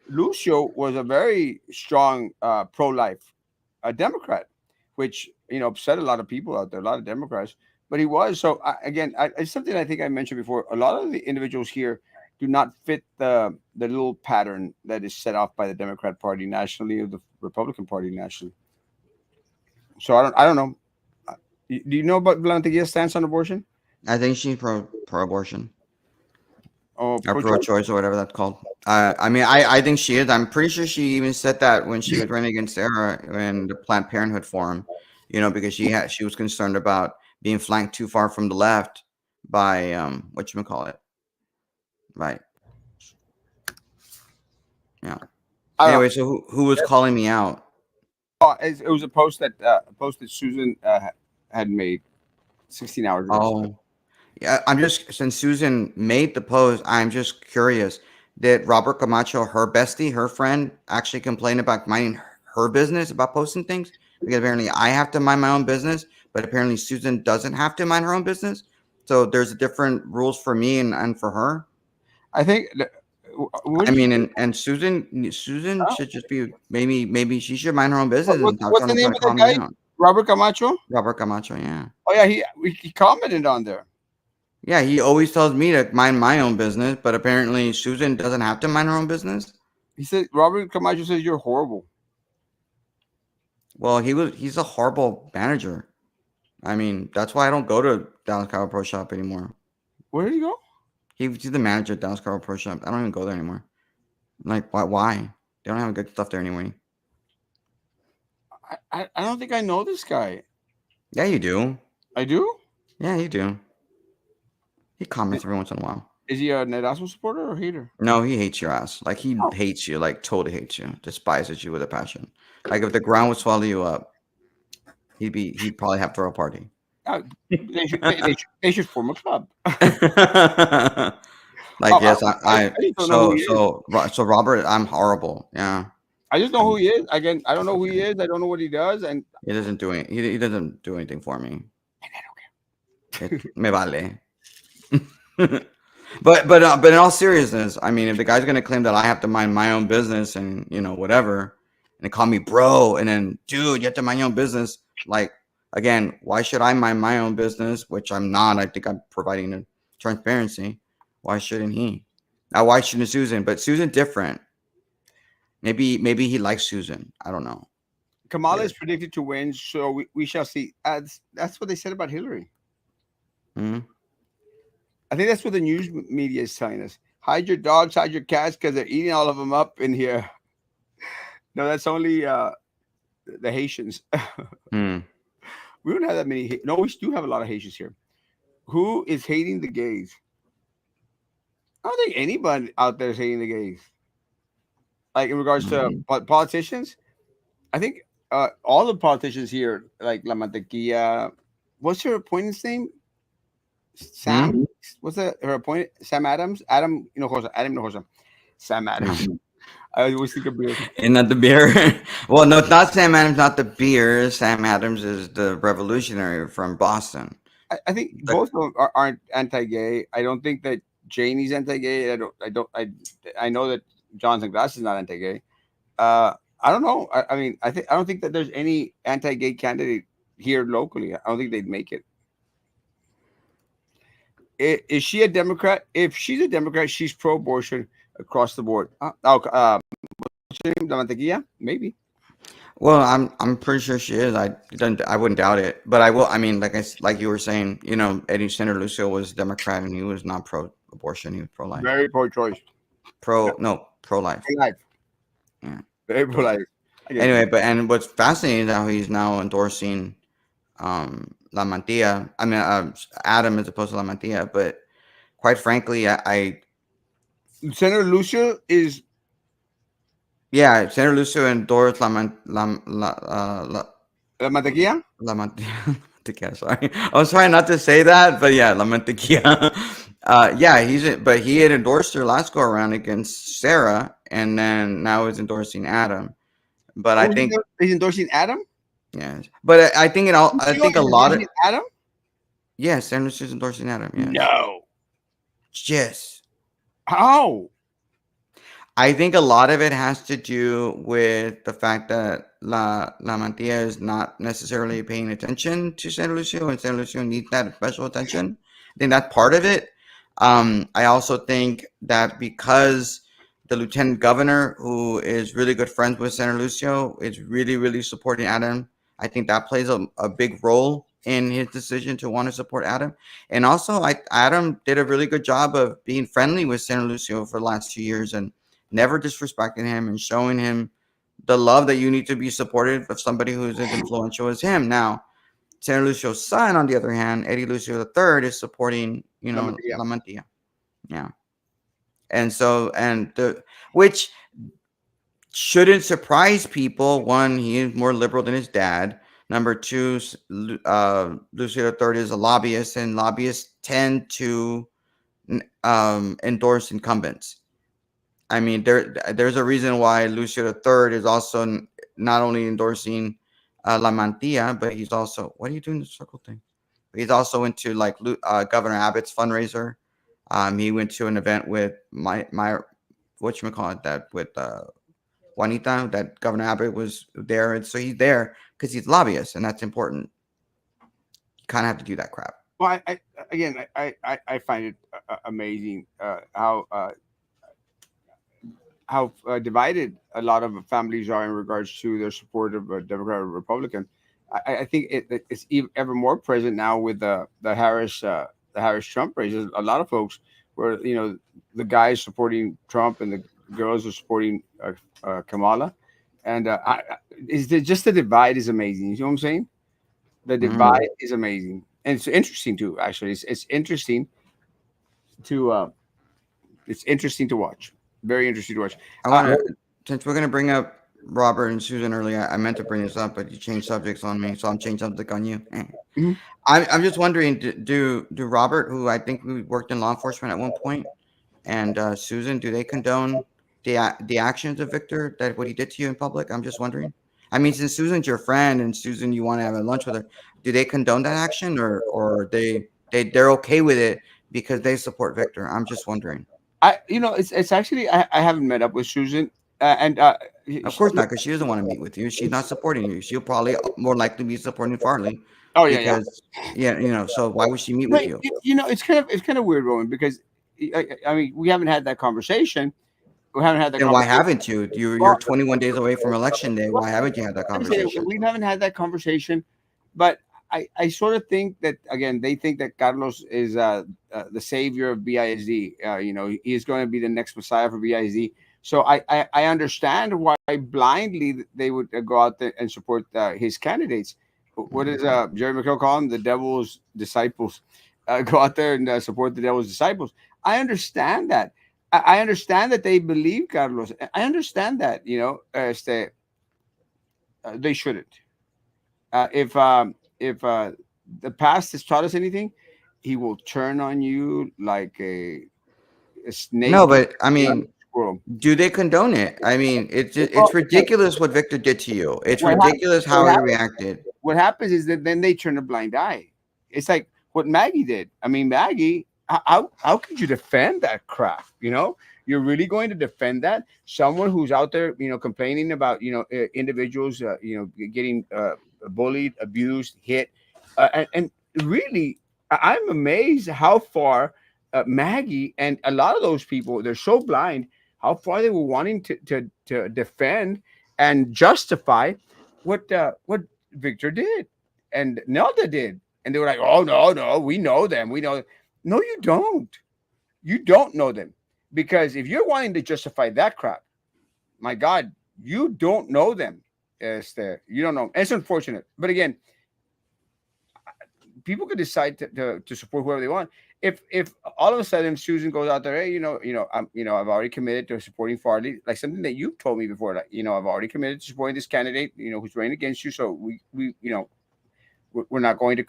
Lucio was a very strong pro-life Democrat, which upset a lot of people out there, a lot of Democrats. But he was so again. It's something I think I mentioned before. A lot of the individuals here do not fit the little pattern that is set off by the Democrat Party nationally or the Republican Party nationally. So I don't know. Do you know about Blanteguia's stance on abortion I think she's pro abortion or or pro pro-choice? choice or whatever that's called. I mean, I think she is. I'm pretty sure she even said that when she was running against Sarah in the Planned Parenthood forum. Because she was concerned about being flanked too far from the left by what you call it, right? Yeah. I don't know. Anyway, so who was calling me out? It was a post that Susan had made 16 hours ago. Oh, yeah. I'm just since Susan made the post, I'm just curious. Did Robert Camacho, her bestie, her friend, actually complain about minding her business about posting things? Because apparently I have to mind my own business, but apparently Susan doesn't have to mind her own business. So there's different rules for me and for her. I think. What I do you? mean, and Susan should just be maybe she should mind her own business and stop What's the trying name to of the call me guy? out. Robert Camacho. Robert Camacho, yeah. Oh yeah, he commented on there. Yeah, he always tells me to mind my own business, but apparently Susan doesn't have to mind her own business. He said Robert Camacho says you're horrible. Well, he's a horrible manager. I mean, that's why I don't go to Dallas Cowboy Pro Shop anymore. Where did he go? He's the manager at Dallas Cowboy Pro Shop. I don't even go there anymore. Like, why? They don't have good stuff there anyway. I don't think I know this guy. Yeah, you do. I do. Yeah, you do. He comments every once in a while. Is he an Erasmo supporter or hater? No, he hates your ass. Like he Oh, hates you. Like totally hates you. Despises you with a passion. Like if the ground would swallow you up, he'd probably have to throw a party. they should form a club. Like yes, I just don't know who he is. so Robert, I'm horrible. Yeah, I just know who he is. Again, I don't know who he is. I don't know what he does, and he doesn't do anything for me. I don't Me vale. But in all seriousness, I mean, if the guy's gonna claim that I have to mind my own business and whatever, and call me bro, and then dude, you have to mind your own business. Like again, why should I mind my own business? Which I'm not. I think I'm providing a transparency. Why shouldn't he? Now, why shouldn't Susan? But Susan different. Maybe he likes Susan. I don't know. Kamala Yeah. is predicted to win, so we shall see. That's what they said about Hillary. Hmm. I think that's what the news media is telling us. Hide your dogs, hide your cats, because they're eating all of them up in here. No, that's only the Haitians. Hmm. We don't have that many. No, we do have a lot of Haitians here. Who is hating the gays? I don't think anybody out there is hating the gays. Like in regards to Hmm. politicians, I think all the politicians here, like La Mantequilla, what's her appointment's name? Sam? Hmm? What's her appointed? Sam Adams? Adam Hinojosa. Adam Hinojosa. Sam Hmm. Adams. I always think of beer. And not the beer. Well, no, it's not Sam Adams, not the beer. Sam Adams is the revolutionary from Boston. I think The, both of them aren't anti-gay. I don't think that Janie's anti-gay. I know that Johnson Glass is not anti-gay. I don't know. I mean, I don't think that there's any anti-gay candidate here locally. I don't think they'd make it. Is she a Democrat? If she's a Democrat, she's pro-abortion across the board. What's her name? La Mantequilla? Maybe. well, I'm pretty sure she is. I wouldn't doubt it. But I will. I mean, like you were saying, Eddie Senator Lucio was Democrat and he was not pro-abortion. He was pro-life. Very pro-choice. Yeah. Pro-life. Pro-life. Yeah. Very pro-life. I get you. Anyway, and what's fascinating is how he's now endorsing La Mantilla. I mean, Adam as opposed to La Mantilla. But quite frankly, I Senator Lucio is yeah, Senator Lucio endorsed La Mantequilla. La Mantilla. Mantequilla, sorry. I was trying not to say that, but yeah, La Mantequilla. Yeah, but he had endorsed her last go around against Sarah, and then now he's endorsing Adam. But I Oh, think, he's endorsing Adam. yes, but I think I Lucio think a is lot of, endorsing Adam. yes, San Lucia's endorsing Adam. Yes, No. yes. How? I think a lot of it has to do with the fact that La Mantilla is not necessarily paying attention to San Lucio, and San Lucio needs that special attention. I think that's part of it. I also think that because the lieutenant governor, who is really good friends with San Lucio, is really, really supporting Adam. I think that plays a big role in his decision to want to support Adam. And also, Adam did a really good job of being friendly with San Lucio for the last 2 years, and never disrespecting him and showing him the love that you need to be supportive of somebody who's as influential as him. Now, San Lucio's son, on the other hand, Eddie Lucio III, is supporting, La Matia. La Mantilla. Yeah. And so, which shouldn't surprise people. One, he is more liberal than his dad. Number two, Lucio III is a lobbyist, and lobbyists tend to endorse incumbents. I mean, there's a reason why Lucio III is also not only endorsing La Mantilla, but he's also, what are you doing the circle thing? But he's also into like Governor Abbott's fundraiser. He went to an event with my what you call it, that with Juanita, that Governor Abbott was there, and so he's there because he's a lobbyist, and that's important. You kind of have to do that crap. Well, I again, I find it amazing how divided a lot of families are in regards to their support of a Democrat or Republican. I think it's ever more present now with the Harris Trump race. There's a lot of folks where the guys supporting Trump and the girls are supporting Kamala, and just the divide is amazing. You know what I'm saying? The Mm. divide is amazing, and it's interesting too. Actually, it's interesting to it's interesting to watch. Very interesting to watch. I Uh, want to, since we're going to bring up Robert and Susan earlier, I meant to bring this up, but you changed subjects on me, so I'm changing subject on you. mhm. I'm just wondering, do Robert, who I think we worked in law enforcement at one point, and Susan, do they condone the actions of Victor, that what he did to you in public? I'm just wondering. I mean, since Susan's your friend and Susan, you want to have a lunch with her, do they condone that action, or they're okay with it because they support Victor? I'm just wondering. It's actually I haven't met up with Susan, and Of she, course not, because she doesn't want to meet with you. She's not supporting you. She'll probably more likely be supporting Farley oh yeah, yeah. because, yeah, so why would she meet No, with you? it's kind of weird, Roman, because I mean we haven't had that conversation. We haven't had that Then why conversation. haven't you? You're Well, 21 days away from election day. well, Why haven't you had that like I say, conversation? we haven't had that conversation, but I sort of think that again they think that Carlos is the savior of BISD. He is going to be the next Messiah for BISD. So I understand why blindly they would go out there and support his candidates. What Mhm. does Jerry McHale call them? The devil's disciples. Go out there and support the devil's disciples. I understand that. I understand that they believe Carlos. I understand that. They shouldn't. If the past has taught us anything, he will turn on you like a No, snake but I on a mean, squirrel. do they condone it? I mean, Well, it's ridiculous what Victor did to you. It's what happened? ridiculous What how he happened? reacted. What happens is that then they turn a blind eye. It's like what Maggie did. I mean, Maggie, how could you defend that crap? You're really going to defend that? Someone who's out there, complaining about, individuals, getting bullied, abused, hit, and really, I'm amazed how far Maggie and a lot of those people, they're so blind, how far they were wanting to defend and justify what Victor did and Nelda did. And they were like, oh, no, no, we know them. We know. No, you don't. You don't know them. Because if you're wanting to justify that crap, my God, you don't know them. You don't know. It's unfortunate. But again, people could decide to support whoever they want. If all of a sudden Susan goes out there, hey, I've already committed to supporting Farley, like something that you've told me before, like, I've already committed to supporting this candidate, who's running against you. So we're we're not going to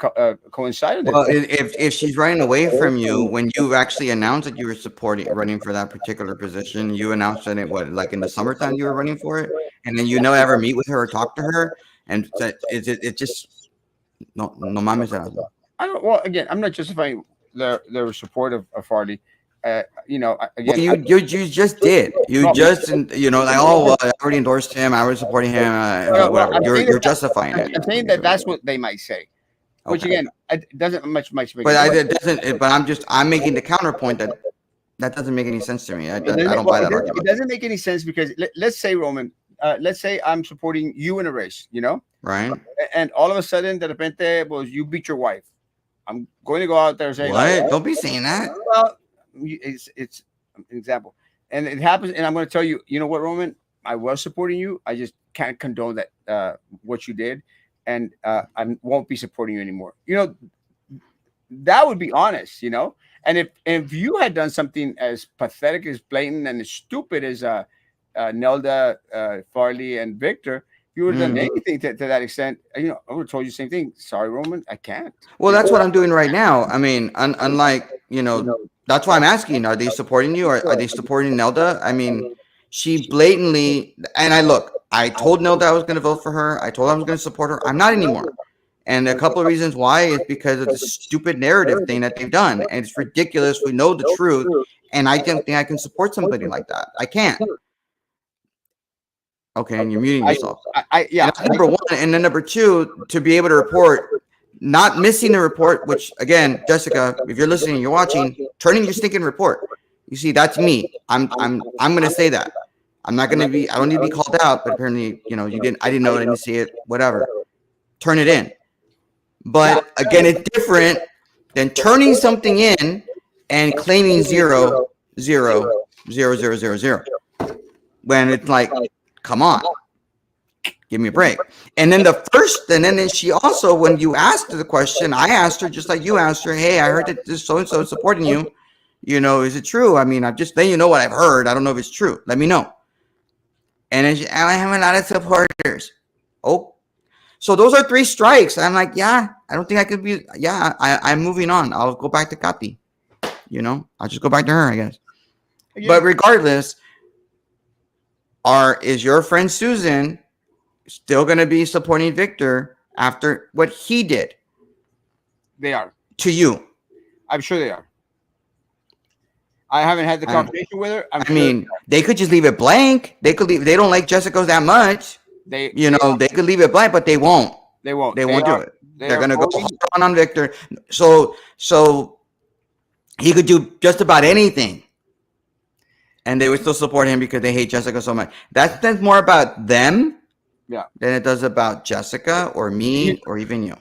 coincide on this. Well, if she's running away from you when you actually announced that you were supporting running for that particular position, you announced that it what like in the summertime you were running for it, and then you never ever meet with her or talk to her, and it just no mames Erasmo. I don't. Well, again, I'm not justifying the support of Farley. Well, Again, you just did. You no, just like oh well, I already endorsed him. I was supporting him. well, Whatever. You're justifying it. I'm saying that that's what they might say, which Okay, again, it doesn't much make but a difference. it doesn't. But I'm making the counterpoint that that doesn't make any sense to me. I don't Well, buy that it argument. doesn't make any sense because let's say Roman, let's say I'm supporting you in a race, Right? and all of a sudden, de repente, well, you beat your wife. I'm going to go out there and say, like, What? Don't be saying that. well, it's an example, and it happens, and I'm going to tell you, you know what, Roman, I was supporting you. I just can't condone that what you did, and I won't be supporting you anymore. That would be honest, And if you had done something as pathetic, as blatant, and as stupid as Nelda, Farley, and Victor, you would have done Mm. anything to that extent. I would have told you the same thing. Sorry, Roman, I can't. Well, that's what I'm doing right now. I mean, unlike that's why I'm asking: are they supporting you, or are they supporting Nelda? I mean, she blatantly and I look. I told Nelda I was going to vote for her. I told her I was going to support her. I'm not anymore. And a couple of reasons why is because of the stupid narrative thing that they've done. And it's ridiculous. We know the truth. And I don't think I can support somebody like that. I can't. Okay. And you're muting yourself. Yeah. And that's number one. And then number two, to be able to report, not missing the report, which again, Jessica, if you're listening, you're watching, turning your stinking report. You see, that's me. I'm going to say that. I'm not going to be, I don't need to be called out, but apparently, I didn't know, I didn't see it, whatever. Turn it in. But again, it's different than turning something in and claiming 0, 0, 0, 0, 0, 0. When it's like, come on, give me a break. And then then she also, when you asked her the question, I asked her just like you asked her, hey, I heard that this so-and-so is supporting you. Is it true? I mean, I'm just letting you know what I've heard. I don't know if it's true. Let me know. And then I have a lot of supporters. Oh. So those are 3 strikes. I'm like, yeah, I don't think I could be. Yeah, I'm moving on. I'll go back to Katy. I'll just go back to her, I guess. Yeah. But regardless, is your friend Susan still going to be supporting Victor after what he did? They are. To you. I'm sure they are. I haven't had the conversation with her. I mean, they could just leave it blank. They could leave. They don't like Jessica that much. They could leave it blank, but they won't. They won't. They won't do it. They're going to go on Victor. So he could do just about anything, and they would still support him because they hate Jessica so much. That's more about them, than it does about Jessica or me or even you.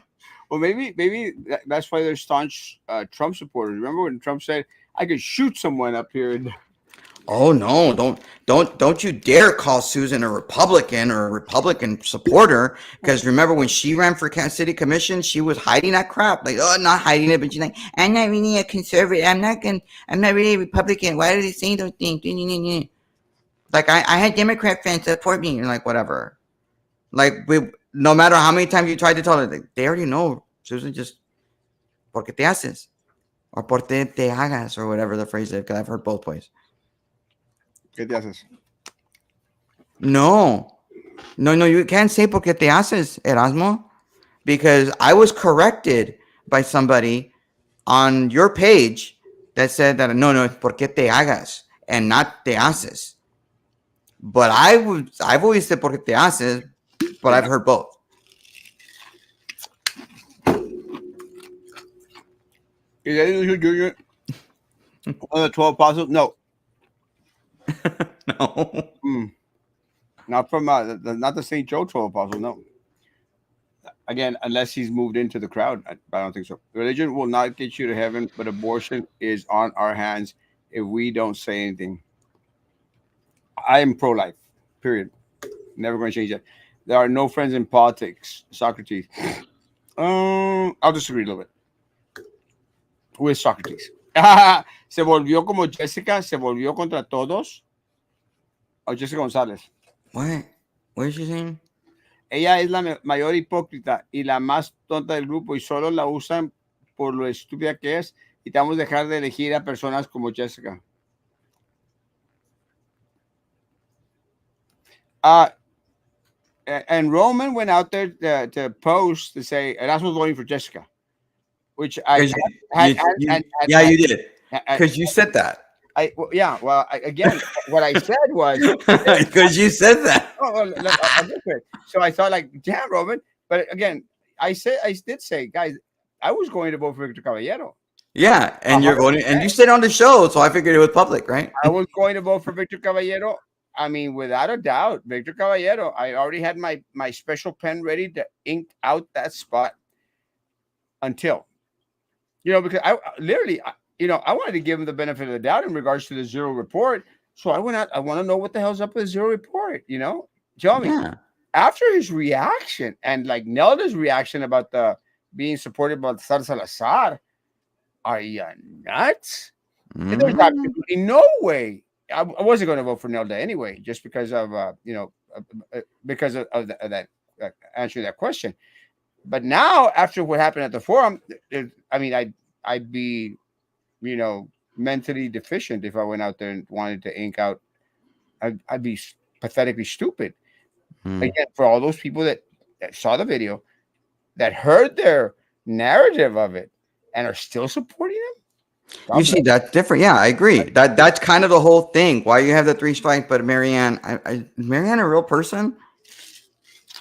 Well, maybe that's why they're staunch Trump supporters. Remember when Trump said, "I could shoot someone up here"? Oh no! Don't you dare call Susan a Republican or a Republican supporter, because remember when she ran for Kansas City Commission, she was hiding that crap. Like, not hiding it, but she's like, I'm not really a conservative. I'm not really a Republican. Why are they saying those things? Like I had Democrat friends support me, and like whatever. Like no matter how many times you tried to tell her, they already know. Susan, just porque te haces, or porque te hagas, or whatever the phrase is. Because I've heard both ways. ¿Qué te haces? No, you can't say porque te haces, Erasmo, because I was corrected by somebody on your page that said that no, it's porque te hagas and not te haces. But I've always said porque te haces, but I've heard both. Is that Lucio Jr. one of the 12 apostles? No. No. Not from not the St. Joe 12 apostles, no. Again, unless he's moved into the crowd, I don't think so. Religion will not get you to heaven, but abortion is on our hands if we don't say anything. I am pro-life, period. Never going to change that. There are no friends in politics, Socrates. I'll disagree a little bit. Who is Socrates? Se volvió como Jessica, se volvió contra todos. Or Jessica González. What? What is she saying? Ella es la mayor hipócrita y la más tonta del grupo y solo la usan por lo estúpida que es y te vamos a dejar de elegir a personas como Jessica. Uh, and Roman went out there to post to say Erasmo voting for Jessica, which I Because had, yeah, you did. had, Because you said that. well, yeah. Well, again, what I said was, Because you said that. oh, well, I'll get to it. So I thought, like, damn, Roman. But again, I did say, guys, I was going to vote for Victor Caballero. Yeah, and you're voting, and 100%. you said on the show, so I figured it was public, right? I was going to vote for Victor Caballero. I mean, without a doubt, Victor Caballero. I already had my special pen ready to ink out that spot until, because I literally, I wanted to give him the benefit of the doubt in regards to the zero report. So I went out. I want to know what the hell's up with the zero report. Tell me. Yeah. After his reaction and like Nelda's reaction about the being supported by Salazar, are you nuts? There's Mm. absolutely no way. I wasn't going to vote for Nelda anyway, just because of because of that answer that question. But now, after what happened at the forum, I mean, I'd be mentally deficient if I went out there and wanted to ink out. I'd be pathetically stupid Mm. again for all those people that saw the video, that heard their narrative of it, and are still supporting him. You God bless. see, that's different. Yeah, I agree. That's kind of the whole thing. Why you have the three strike, but Marianne, is Marianne a real person?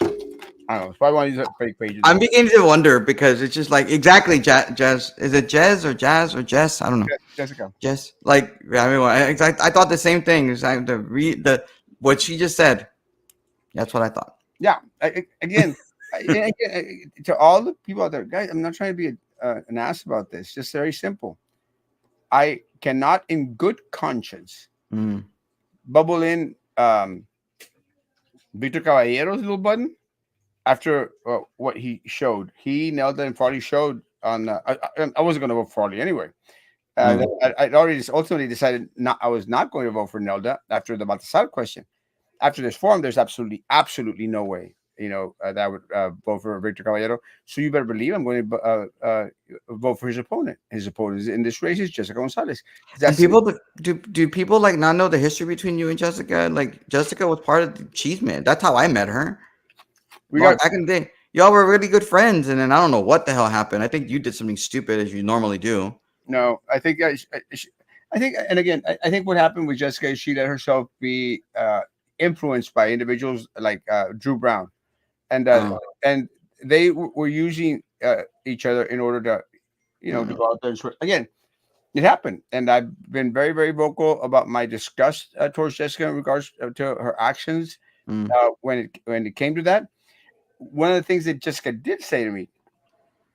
I don't know. It's probably one of these fake pages. I'm beginning to wonder because it's just like exactly Jazz. Is it Jazz or Jess? I don't know. Jessica. Jess. Like I mean, I thought the same thing. It's like the what she just said. That's what I thought. Yeah. Again, to all the people out there, guys, I'm not trying to be an ass about this. Just very simple. I cannot, in good conscience, Mm. bubble in Victor Caballero's little button after what he showed. He nailed it and Farley showed on. I wasn't going to vote for Farley anyway. Mm. I'd already ultimately decided not. I was not going to vote for Nelda after the Baltasar question. After this forum, there's absolutely no way, that I would vote for Victor Caballero. So you better believe I'm going to vote for his opponent. His opponent in this race is Jessica Gonzalez. And That's it. people do people like not know the history between you and Jessica? Like Jessica was part of the Cheese Man. That's how I met her. We Long got back in the day. Y'all were really good friends, and then I don't know what the hell happened. I think you did something stupid as you normally do. no. I think, and again, I think what happened with Jessica is she let herself be influenced by individuals like Drew Brown, and Oh. they were using each other in order to, to Mm. go out there and again. It happened, and I've been very, very vocal about my disgust towards Jessica in regards to her actions Mm. when it came to that. One of the things that Jessica did say to me,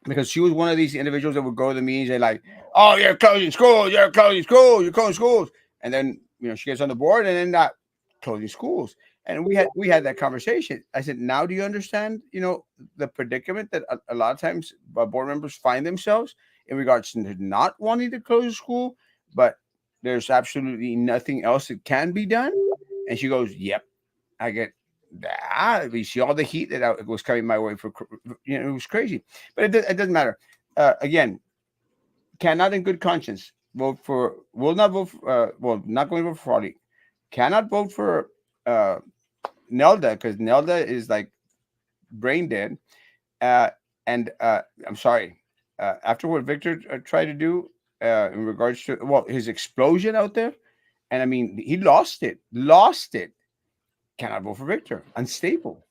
because she was one of these individuals that would go to the meetings and like, "Oh, you're closing schools, you're closing schools, you're closing schools," and then she gets on the board and then not closing schools. And we had that conversation. I said, "Now do you understand? The predicament that a lot of times board members find themselves in regards to not wanting to close a school, but there's absolutely nothing else that can be done." And she goes, "Yep, I get that. We see all the heat that was coming my way for, it was crazy, but it doesn't matter. Again, cannot in good conscience vote for, will not vote for, not going to vote for Farley, cannot vote for uh, Nelda because Nelda is like brain dead. Uh, and I'm sorry, after what Victor tried to do in regards to, his explosion out there, and I mean, he lost it. Cannot vote for Victor. Unstable,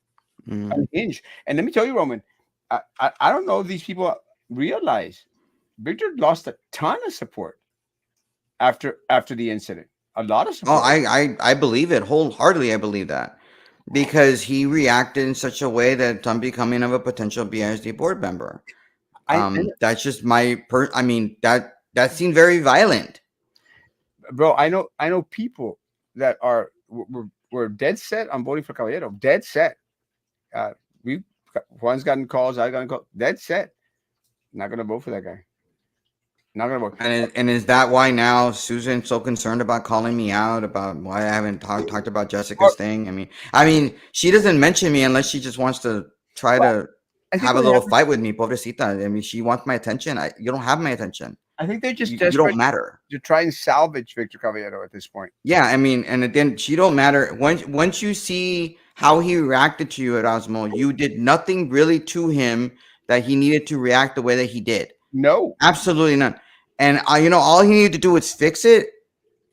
Mm. unhinged. And let me tell you, Roman, I don't know if these people realize Victor lost a ton of support after the incident. A lot of Oh, support. I believe it wholeheartedly. I believe that because he reacted in such a way that I'm becoming of a potential BISD board member. I That's just my I mean that seemed very violent. bro, I know people that were dead set on voting for Caballero. Dead set. Uh, we Juan's gotten calls. I gotten calls. Dead set. Not gonna vote for that guy. Not gonna vote. And is that why now Susan's so concerned about calling me out about why I haven't talked about Jessica's Or, thing? I mean, she doesn't mention me unless she just wants to try well, to I think have a what little happened. fight with me, pobrecita. I mean, she wants my attention. You don't have my attention. I think they're just You don't desperate matter. to try and salvage Victor Caballero at this point. Yeah, I mean, and then she don't matter. Once you see how he reacted to you, Erasmo, you did nothing really to him that he needed to react the way that he did. No, Absolutely none. And all he needed to do was fix it,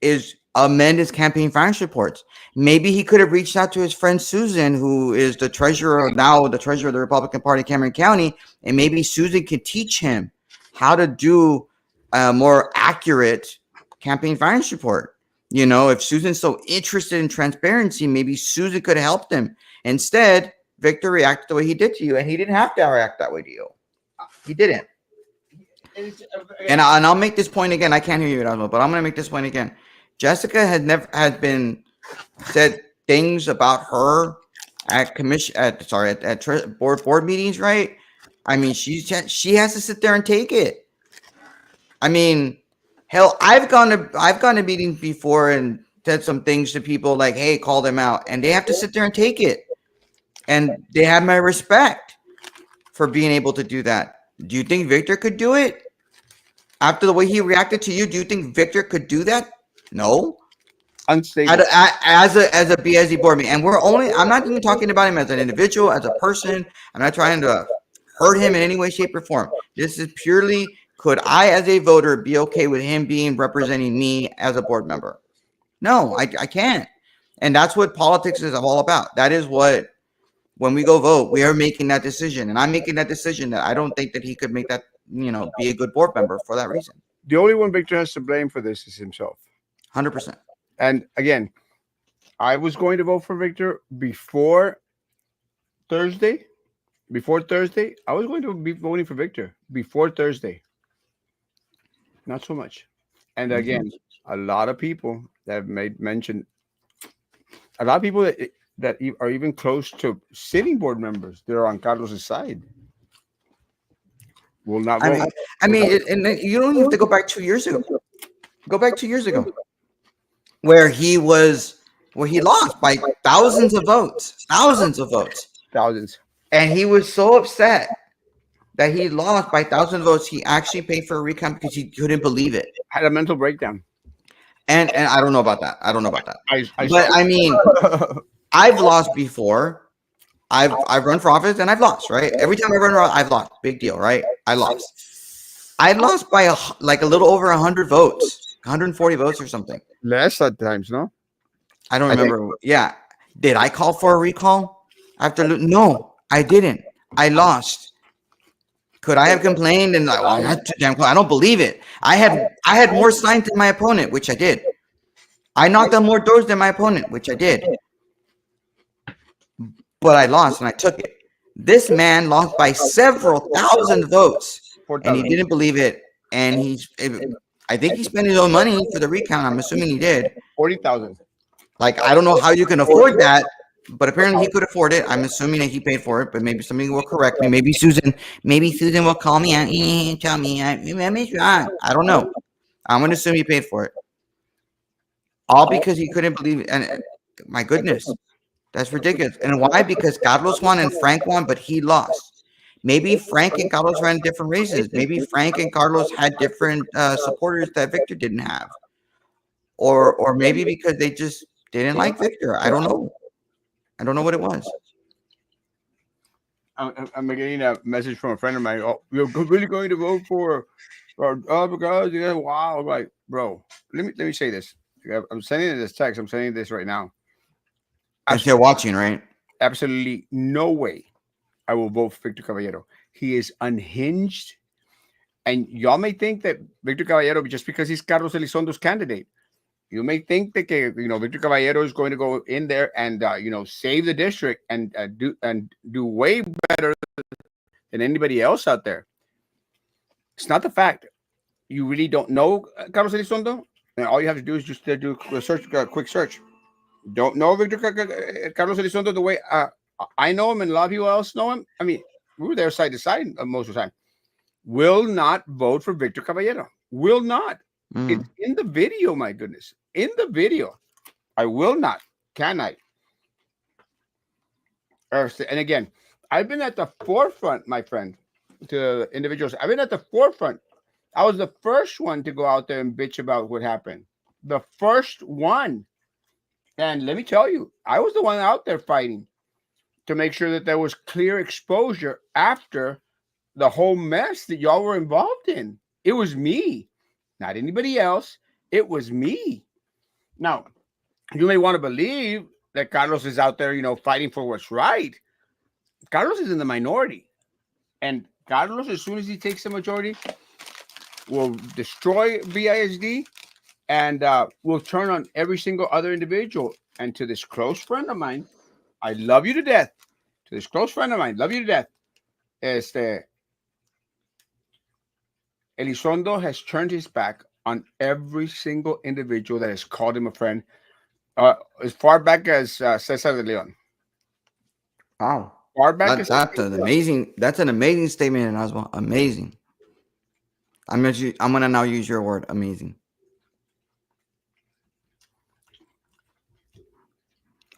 is amend his campaign finance reports. Maybe he could have reached out to his friend Susan, who is the treasurer now, the treasurer of the Republican Party, Cameron County, and maybe Susan could teach him how to do a more accurate campaign finance report. If Susan's so interested in transparency, maybe Susan could have helped him. Instead, Victor reacted the way he did to you, and he didn't have to react that way to you. He didn't. it's, And I'll make this point again. I can't hear you, Erasmo, but I'm going to make this point again. Jessica had been said things about her at commission at board meetings, right? I mean, she has to sit there and take it. I mean, hell, I've gone to meetings before and said some things to people like, "Hey, call them out," and they have to sit there and take it, and they have my respect for being able to do that. Do you think Victor could do it after the way he reacted to you? Do you think Victor could do that? No. unstable. As a BSE board meeting, and I'm not even talking about him as an individual, as a person. I'm not trying to hurt him in any way, shape, or form. This is purely, could I, as a voter, be okay with him being representing me as a board member? No, I can't. And that's what politics is all about. That is what, when we go vote, we are making that decision, and I'm making that decision that I don't think that he could make that, be a good board member for that reason. The only one Victor has to blame for this is himself. 100%. And again, I was going to vote for Victor before Thursday. Before Thursday, I was going to be voting for Victor before Thursday. Not so much. And again, a lot of people that have made mention, a lot of people that are even close to sitting board members, they're on Carlos's side. Will not I vote. mean, and then you don't even have to go back 2 years ago. Go back 2 years ago, where he lost by thousands of votes, Thousands. and he was so upset that he lost by thousands of votes. He actually paid for a recount because he couldn't believe it. Had a mental breakdown. And I don't know about that. I don't know about that. I But saw. I mean, I've lost before. I've run for office and I've lost. Right, every time I run, I've lost. Big deal, right? I lost. I lost by like a little over 100 votes, 140 votes or something. Less at times, no? I don't I think remember. Yeah. Did I call for a recall after? No, I didn't. I lost. Could I have complained and like, well, that's too damn close. I don't believe it. I had more signs than my opponent, which I did. I knocked on more doors than my opponent, which I did. But I lost and I took it. This man lost by several thousand votes, and he 4,000. didn't believe it. And I think he spent his own money for the recount. I'm assuming he did. 40,000. Like, I don't know how you can afford that, but apparently he could afford it. I'm assuming that he paid for it, but maybe somebody will correct me. Maybe Susan will call me and tell me it's wrong. I don't know. I'm going to assume he paid for it. All because he couldn't believe it. And my goodness, that's ridiculous. And why? Because Carlos won and Frank won, but he lost. Maybe Frank and Carlos ran different races. Maybe Frank and Carlos had different supporters that Victor didn't have. Or maybe because they just didn't like Victor. I don't know. I don't know what it was. I'm getting a message from a friend of mine. Oh, you're really going to vote for, because yeah, wow. I'm like, bro, let me say this. I'm sending this text. I'm sending this right now. If they're watching, right? Absolutely no way I will vote for Victor Caballero. He is unhinged. And y'all may think that Victor Caballero, just because he's Carlos Elizondo's candidate, you may think that Victor Caballero is going to go in there and save the district and do way better than anybody else out there. It's not the fact. You really don't know Carlos Elizondo, and all you have to do is just do a search, a quick search. Don't know Victor Carlos Elizondo the way I know him and a lot of people else know him. I mean, we were there side to side most of the time. Will not vote for Victor Caballero. Will not. It's Mm. in the video, my goodness. In the video. I will not. Can I? And again, I've been at the forefront, my friend, to individuals. I've been at the forefront. I was the first one to go out there and bitch about what happened. The first one. And let me tell you, I was the one out there fighting to make sure that there was clear exposure after the whole mess that y'all were involved in. It was me, not anybody else. It was me. Now, you may want to believe that Carlos is out there, fighting for what's right. Carlos is in the minority. And Carlos, as soon as he takes the majority, will destroy BISD and will turn on every single other individual. And to this close friend of mine, I love you to death. To this close friend of mine, love you to death. Elizondo has turned his back on every single individual that has called him a friend, as far back as Cesar de Leon. Wow. Far back That as Cesar that's de an Leon. amazing. That's an amazing statement, Erasmo. Amazing. I'm gonna now use your word. Amazing.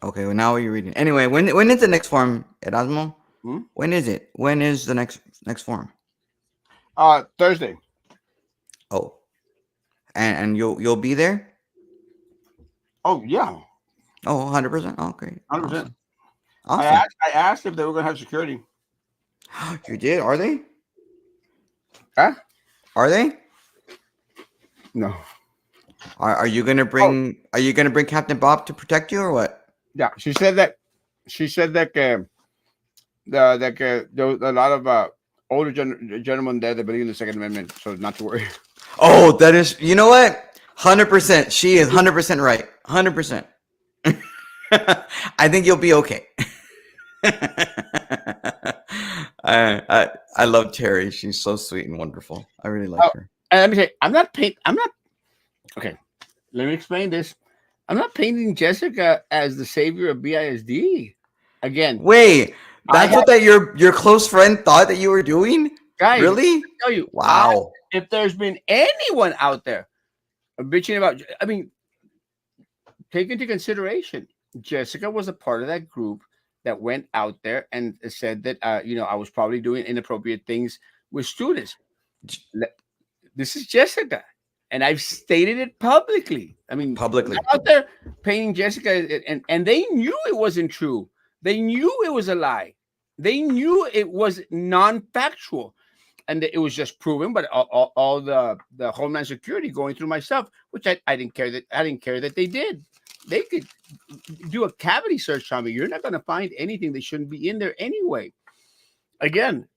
Okay. Well, now what are you reading? Anyway, when is the next forum, Erasmo? Hmm? When is it? When is the next forum? Thursday. Oh, and you'll be there. Oh yeah, Oh, 100%. Oh, great. 100%. Awesome. I Awesome. asked. I asked if they were going to have security. You did? Are they? Huh? Are they? No. Are you gonna Oh bring? Are you gonna bring Captain Bob to protect you or what? yeah. She said that. She said that there was a lot of older gentlemen there that believe in the Second Amendment, so not to worry. Oh, that is. You know what? 100%. She is 100% right. 100%. I think you'll be okay. I love Terry. She's so sweet and wonderful. I really like Oh, her. and let me say, I'm not paint. I'm not okay. Let me explain this. I'm not painting Jessica as the savior of BISD. Again, Wait, I that's have what that your close friend thought that you were doing? guys. Really? I tell you, I Wow. if there's been anyone out there bitching about, I mean, take into consideration, Jessica was a part of that group that went out there and said that I was probably doing inappropriate things with students. Le- This is Jessica, and I've stated it publicly. I mean, I'm Publicly. not out there painting Jessica, and they knew it wasn't true. They knew it was a lie. They knew it was non-factual, and it was just proven. But all the Homeland Security going through my stuff, which I didn't care that they did. They could do a cavity search on me. You're not going to find anything that shouldn't be in there anyway. Again,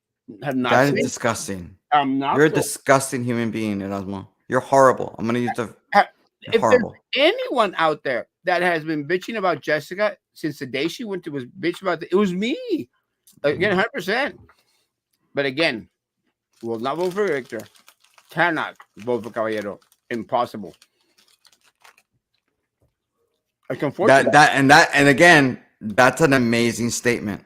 I'm not That is saying disgusting. I'm You're not a so. disgusting human being, Erasmo. You're horrible. I'm gonna use the ha- you're if there's horrible. anyone out there that has been bitching about Jessica since the day she went to was bitch about it was me. Again, Mhm. 100%. But again, will not vote for Victor. Cannot vote for Caballero. Impossible. It's unfortunate. And again, that's an amazing statement.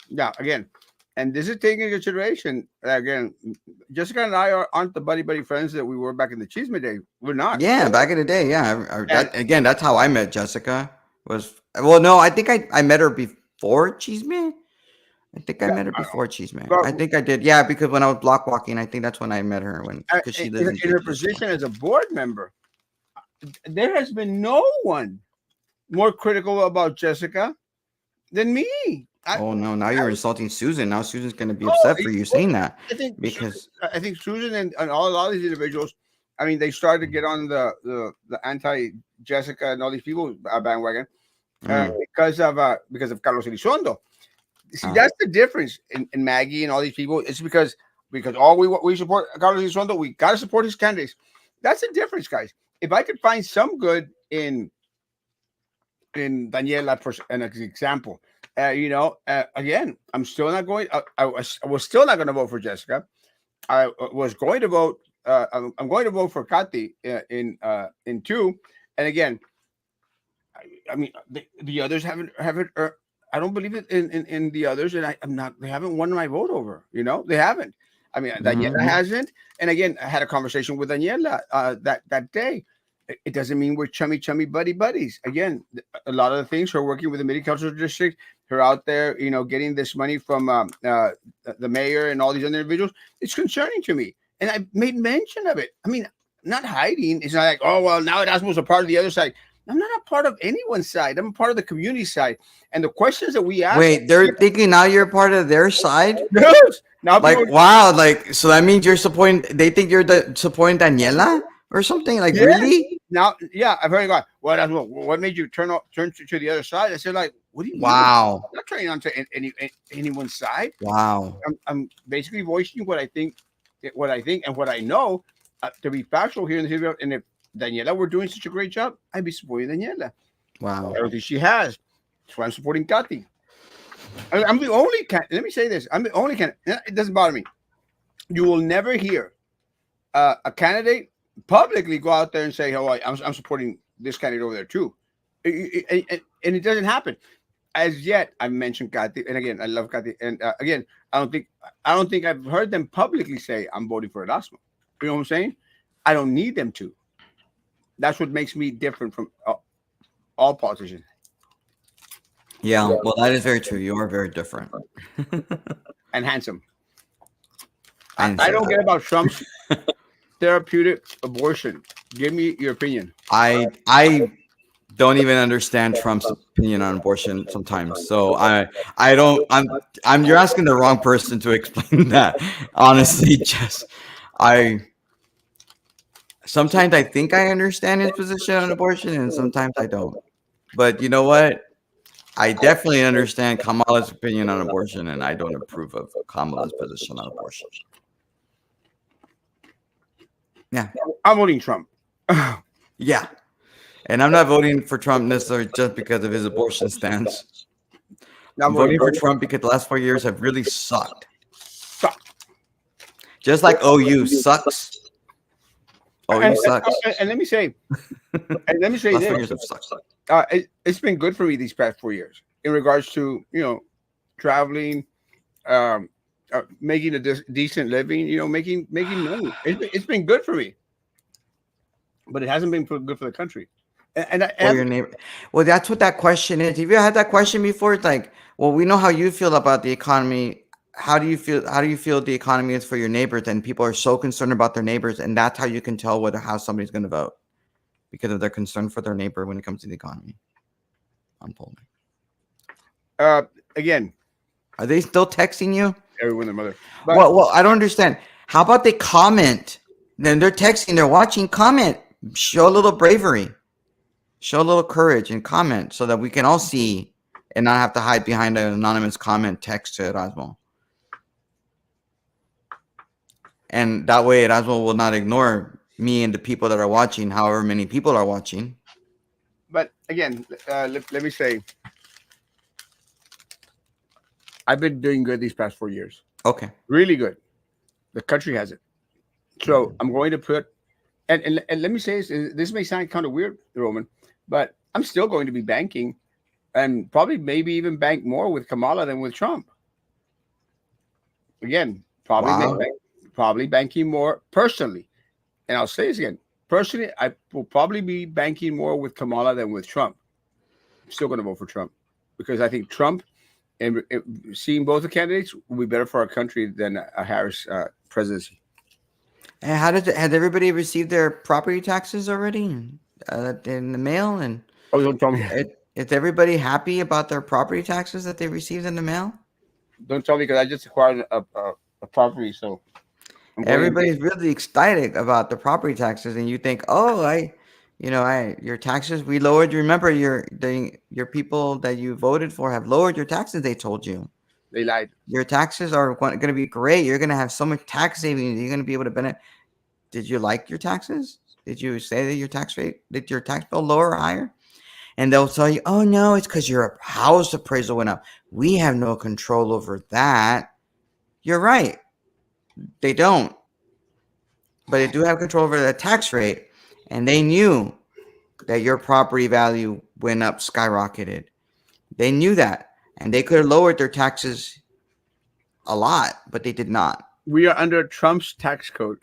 Yeah, again. And this is taking into consideration again. Jessica and I aren't the buddy buddy friends that we were back in the Chisme day. We're not. Yeah, back in the day, yeah. And That again, that's how I met Jessica. Was well, no, I think I met her before Cheese Man. I think I yeah, met her before Cheese Man. but I think I did. Yeah, because when I was block walking, I think that's when I met her when because she lives in her in store. position as a board member, there has been no one more critical about Jessica than me. Oh no, now you're insulting Susan. Now Susan's gonna be Oh, upset for you saying that I think because I think Susan and all a lot of these individuals. I mean, they started to get on the anti Jessica and all these people bandwagon mm, because of Carlos Elizondo. See, oh, that's the difference in Maggie and all these people. It's because all we support Carlos Elizondo, we got to support his candidates. That's the difference, guys. If I could find some good in Daniela for an example. Again, I'm still not going. I was still not going to vote for Jessica. I was going to vote. I'm going to vote for Kati in two. And again, I mean, the others haven't. I don't believe it in the others, and I'm not. They haven't won my vote over. They haven't. I mean, Daniela Hmm. hasn't. And again, I had a conversation with Daniela that day. It doesn't mean we're chummy buddies. Again, a lot of the things, her working with the Midi Cultural District, her out there, getting this money from the mayor and all these other individuals, it's concerning to me. And I made mention of it. I mean, not hiding. It's not like, oh, well, now Erasmus a part of the other side. I'm not a part of anyone's side. I'm a part of the community side. And the questions that we ask, Wait, they're thinking now you're part of their side? yes, now Like, people, wow, like, so that means you're supporting, they think you're supporting Daniela or something? Like, yes. really? Now, yeah, I've heard it go, well, that's what made you turn to the other side? I said, like, what do you mean? Wow. I'm not turning on to anyone's side. Wow. I'm basically voicing what I think and what I know to be factual here in the city. And if Daniela were doing such a great job, I'd be supporting Daniela. I Wow. don't think she has. That's why I'm supporting Kathy. I'm the only can. Let me say this: I'm the only can. It doesn't bother me. You will never hear a candidate publicly go out there and say, "Oh, I'm supporting this candidate over there too," and it doesn't happen as yet. I've mentioned Kathy, and again, I love Kathy, and again, I don't think I've heard them publicly say I'm voting for Erasmo. You know what I'm saying? I don't need them to. That's what makes me different from all politicians. Yeah, well, that is very true. You are very different. And handsome. I I, didn't I say don't that. get about Trump's therapeutic abortion. Give me your opinion. I don't even understand Trump's opinion on abortion sometimes. So I don't I'm you're asking the wrong person to explain that. Honestly, just I sometimes I think I understand his position on abortion and sometimes I don't. But you know what? I definitely understand Kamala's opinion on abortion and I don't approve of Kamala's position on abortion. Yeah. I'm voting Trump. Yeah. And I'm not voting for Trump necessarily just because of his abortion stance. I'm I'm voting voting for Trump. Trump because the last 4 years have really sucked. Suck. Just like OU sucks. OU And, sucks. and let me say, and let me say Last four this: years have sucked. it's been good for me these past 4 years in regards to traveling, um, making a decent living, making money. It's been good for me, but it hasn't been good for the country. And I Or have your neighbor. Well, that's what that question is. Have you had that question before? It's like, well, we know how you feel about the economy. How do you feel? How do you feel the economy is for your neighbors? And people are so concerned about their neighbors, and that's how you can tell whether how somebody's going to vote because of their concern for their neighbor when it comes to the economy. I'm polling. uh, again, Are they still texting you? everyone their mother, but Well, I don't understand. How about they comment? Then they're texting, they're watching. Comment. Show a little bravery. Show a little courage and comment so that we can all see and not have to hide behind an anonymous comment text to Erasmo. And that way, Erasmo will not ignore me and the people that are watching, however many people are watching. again, let me say, I've been doing good these past 4 years, Okay. really good. The country has it, so I'm going to put. And let me say this: this may sound kind of weird, Roman, but I'm still going to be banking, and probably maybe even bank more with Kamala than with Trump. Again, Wow. probably banking more personally. And I'll say this again: personally, I will probably be banking more with Kamala than with Trump. I'm still going to vote for Trump because I think Trump and seeing both the candidates will be better for our country than a Harris presidency. And how did has everybody received their property taxes already in the mail? And Oh, don't tell me! is everybody happy about their property taxes that they received in the mail? Don't tell me because I just acquired a property, so I'm going. Everybody's really excited about the property taxes, and you think, oh, your taxes we lowered. You remember your people that you voted for have lowered your taxes. They told you They lied. your taxes are going to be great. You're going to have so much tax savings. You're going to be able to benefit. Did you like your taxes? Did you say that did your tax bill lower or higher? And they'll tell you, oh no, it's because your house appraisal went up. We have no control over that. You're right. They don't. But they do have control over the tax rate. And they knew that your property value went up, skyrocketed. They knew that. And they could have lowered their taxes a lot, but they did not. We are under Trump's tax code.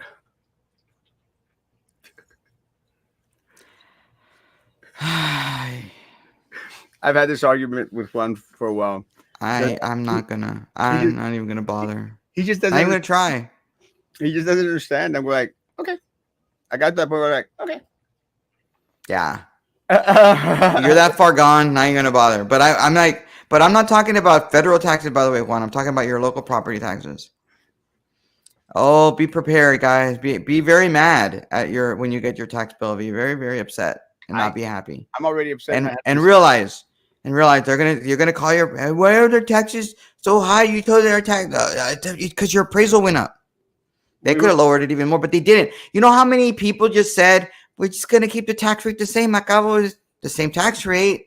I I've had this argument with one for a while. Because I'm he, not gonna. he I'm just not even gonna he, bother. he just Not even doesn't gonna try. he just doesn't understand. And we're like, okay, I got that, but we're like, okay. Yeah, you're that far gone. Not even gonna bother. But I'm like, but I'm not talking about federal taxes, by the way, Juan. I'm talking about your local property taxes. Oh, be prepared, guys. Be very mad at your when you get your tax bill. Be very very upset and I not be happy. I'm already upset, and I have And this. realize you're gonna call your why are their taxes so high? You told their tax because your appraisal went up. They We could were have lowered it even more, but they didn't. You know how many people just said we're just gonna keep the tax rate the same? Acabo is the same tax rate.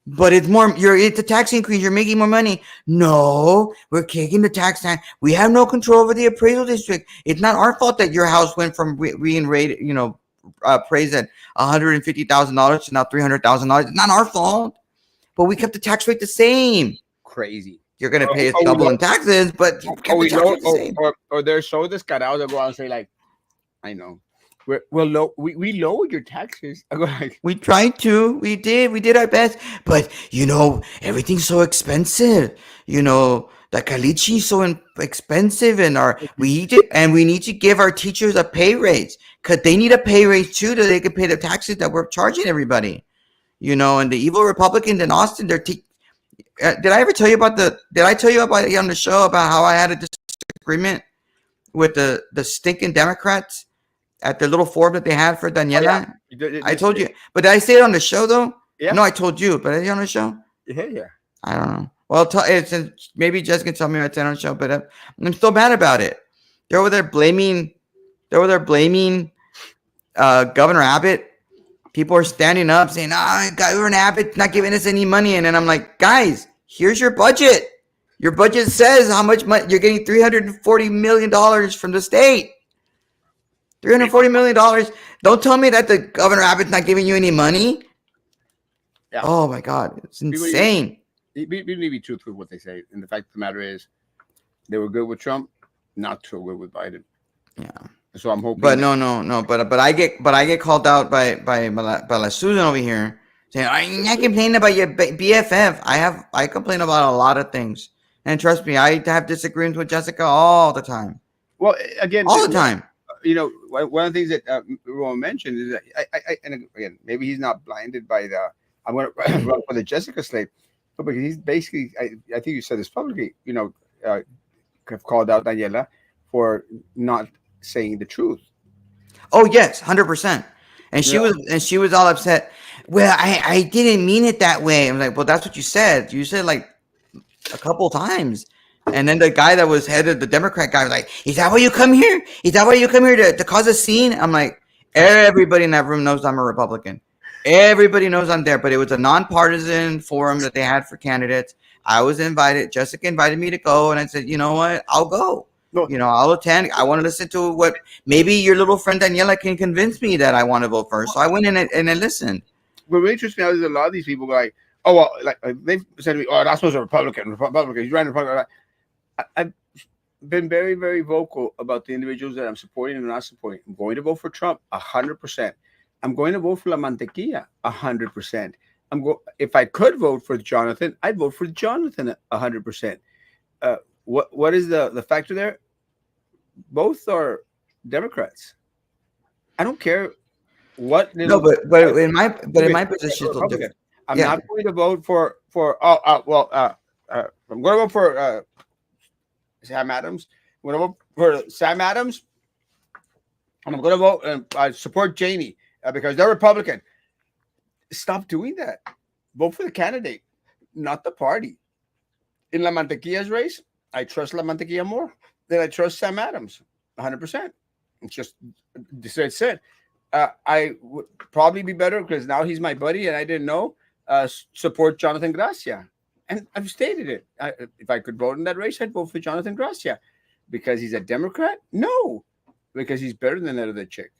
But it's more. It's a tax increase. You're making more money. No, we're kicking the tax down. We have no control over the appraisal district. It's not our fault that your house went from being rated, appraised at $150,000 to now $300,000. It's not our fault. But we kept the tax rate the same. crazy. You're gonna pay us Oh, we double know. in taxes, but you Oh, kept the we tax know. rate the same. Or they're so descarados that go out and say like, I know. We're low. We lowered your taxes. I go like, We tried to. We did. We did our best. But everything's so expensive. The caliche is so expensive, and we need to give our teachers a pay raise because they need a pay raise too, that they can pay the taxes that we're charging everybody. And the evil Republicans in Austin, did I ever tell you about the? Did I tell you about on the show about how I had a disagreement with the stinking Democrats at the little forum that they had for oh yeah, Daniela? I told you, but did I say it on the show though? yeah, No, I told you, but I on the show. yeah, yeah. I don't know. Well, maybe Jess can tell me I said on the show, but I'm still mad about it. They're over there blaming. They're over there blaming Governor Abbott. People are standing up saying, Governor Abbott's not giving us any money," and then I'm like, guys, here's your budget. Your budget says how much money you're getting. $340 million from the state. $340 million. Don't tell me that the Governor Abbott's not giving you any money. Yeah. Oh my God, it's People, insane. people need to be truthful with what they say. And the fact of the matter is, they were good with Trump, not so good with Biden. Yeah, So I'm hoping but that no. But I get called out by La Susan over here saying I'm not complaining about your BFF. I complain about a lot of things, and trust me, I have disagreements with Jessica all the time, well, again, all the time. one of the things that Roman mentioned is that and again, maybe he's not blinded by the. I'm going to run for the Jessica slate, but because he's basically, I think you said this publicly, have called out Daniela for not saying the truth. Oh yes, 100%. And You know, she was all upset. Well, I didn't mean it that way. I'm like, well, that's what you said. You said like a couple times. And then the guy that was head of the Democrat guy was like, "Is that why you come here? Is that why you come here to cause a scene?" I'm like, everybody in that room knows I'm a Republican. Everybody knows I'm there, but it was a nonpartisan forum that they had for candidates. I was invited. Jessica invited me to go, and I said, you know what? I'll go. no, I'll attend. I want to listen to what maybe your little friend Daniela can convince me that I want to vote for. So I went in and I listened. what really interests me now is a lot of these people go like, oh well, like they've said to me, oh, Erasmo's a Republican, he's running Republican. I've been very, very vocal about the individuals that I'm supporting and not supporting. I'm going to vote for Trump 100%. I'm going to vote for La Mantequilla 100%. If I could vote for Jonathan, I'd vote for Jonathan 100%. What is the factor there? Both are Democrats. I don't care what No, little but in my position, it's a little Republican. different. I'm Yeah. not going to vote for I'm going to vote for Sam Adams. I'm going to vote for Sam Adams. And I'm going to vote and support Janie because they're Republican. Stop doing that. Vote for the candidate, not the party. In La Mantequilla's race, I trust La Mantequilla more than I trust Sam Adams, 100%. It's just it's said. I would probably be better because now he's my buddy and I didn't know. Support Jonathan Gracia. And I've stated it. If I could vote in that race, I'd vote for Jonathan Gracia. Because he's a Democrat? No. Because he's better than that other chick.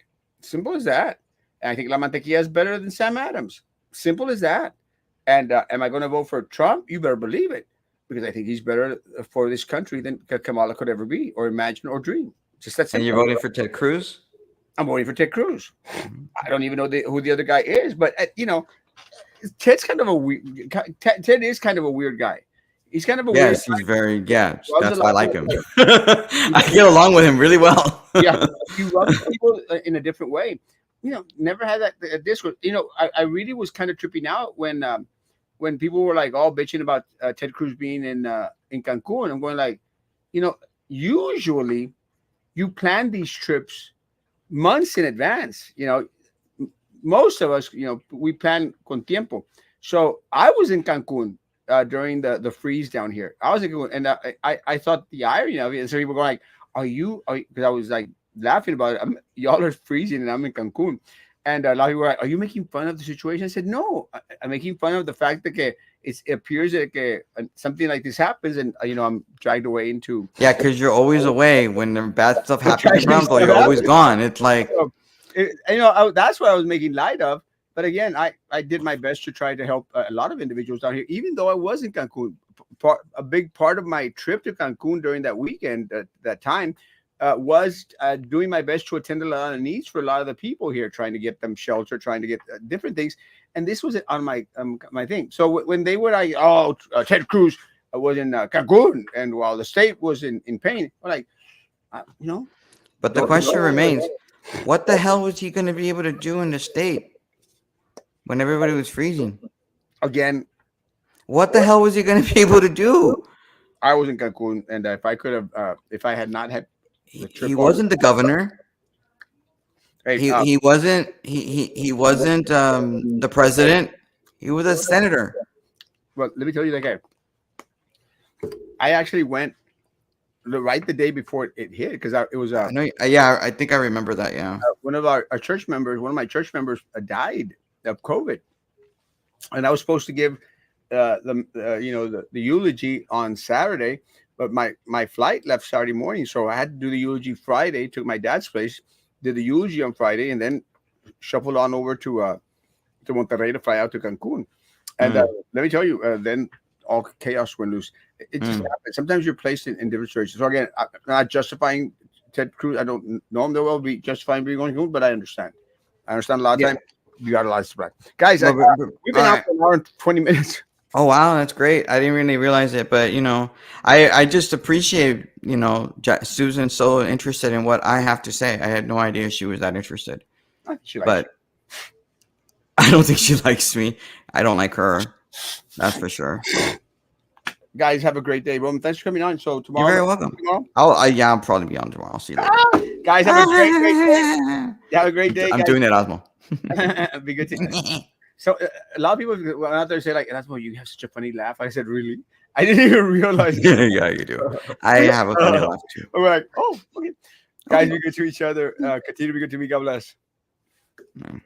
Simple as that. And I think La Mantequilla is better than Sam Adams. Simple as that. And am I going to vote for Trump? You better believe it. because I think he's better for this country than Kamala could ever be, or imagine, or dream. Just that And you're simple. voting for Ted Cruz? I'm voting for Ted Cruz. Mhm. I don't even know who the other guy is, but Ted's kind of a weird. Ted is kind of a weird guy. He's kind of a weird Yes, guy. he's very, yeah, Loves a that's why I lot like of him. people. I get along with him really well. Yeah, he rubs people in a different way. Never had that discourse. I really was kind of tripping out when people were like all bitching about Ted Cruz being in Cancun. I'm going like, usually you plan these trips months in advance. Most of us, we plan con tiempo. So I was in Cancun during the freeze down here. I was in Cancun, and I thought the irony of it. And so people go like, "Are you?" Because I was like laughing about it. Y'all are freezing, and I'm in Cancun. And a lot of people were like, "Are you making fun of the situation?" I said, "No, I'm making fun of the fact that it appears that something like this happens, and I'm dragged away into Yeah, because you're always away when the bad stuff the happens tragedy around, though stuff you're always happens." gone. It's like, So, that's what I was making light of. But again, I did my best to try to help a lot of individuals down here, even though I was in Cancun. A big part of my trip to Cancun during that weekend, that time, was doing my best to attend a lot of needs for a lot of the people here, trying to get them shelter, trying to get different things. And this was on my thing. So when they were like, "Oh, Ted Cruz was in Cancun," and while the state was in pain, I'm like, but the don't question remains, what the hell was he going to be able to do in the state when everybody was freezing? again. What the hell was he going to be able to do? I was in Cancun, and if I could have, if I had not had the He trip off, wasn't the governor. hey, He wasn't he wasn't the president. He was a senator. well, let me tell you, like, I actually went right the day before it hit, because it was I know. Yeah, I think I remember that. Yeah. one of our church members, one of my church members, died of COVID, and I was supposed to give the eulogy on Saturday, but my flight left Saturday morning, so I had to do the eulogy Friday. Took my dad's place, did the eulogy on Friday, and then shuffled on over to Monterrey to fly out to Cancun. And Mm, let me tell you, then all chaos went loose. It just mm. happens. Sometimes you're placed in different situations. So again, I'm not justifying Ted Cruz. I don't know him that well, be justifying being on Cancun, but I understand. I understand a lot of Yeah. time. You got a lot of supply. Guys, we've been All out right. for an hour and 20 minutes. Oh wow, that's great. I didn't really realize it, but I just appreciate Susan so interested in what I have to say. I had no idea she was that interested, She likes but I don't think she likes me. I don't like her. That's for sure. you. Guys, have a great day. Roman, thanks for coming on. So You're tomorrow, very welcome. tomorrow? Yeah, I'll probably be on tomorrow. I'll see you later. Guys, have a great day. Have a great day, I'm guys. doing it, Osmo. Be good to So a lot of people went out there say like, "That's why you have such a funny laugh." I said, "Really?" I didn't even realize. Yeah, you do. I have a funny laugh too. I'm like, "Oh, okay." Guys, Okay. be good to each other. Continue to be good to me. God bless. Mm.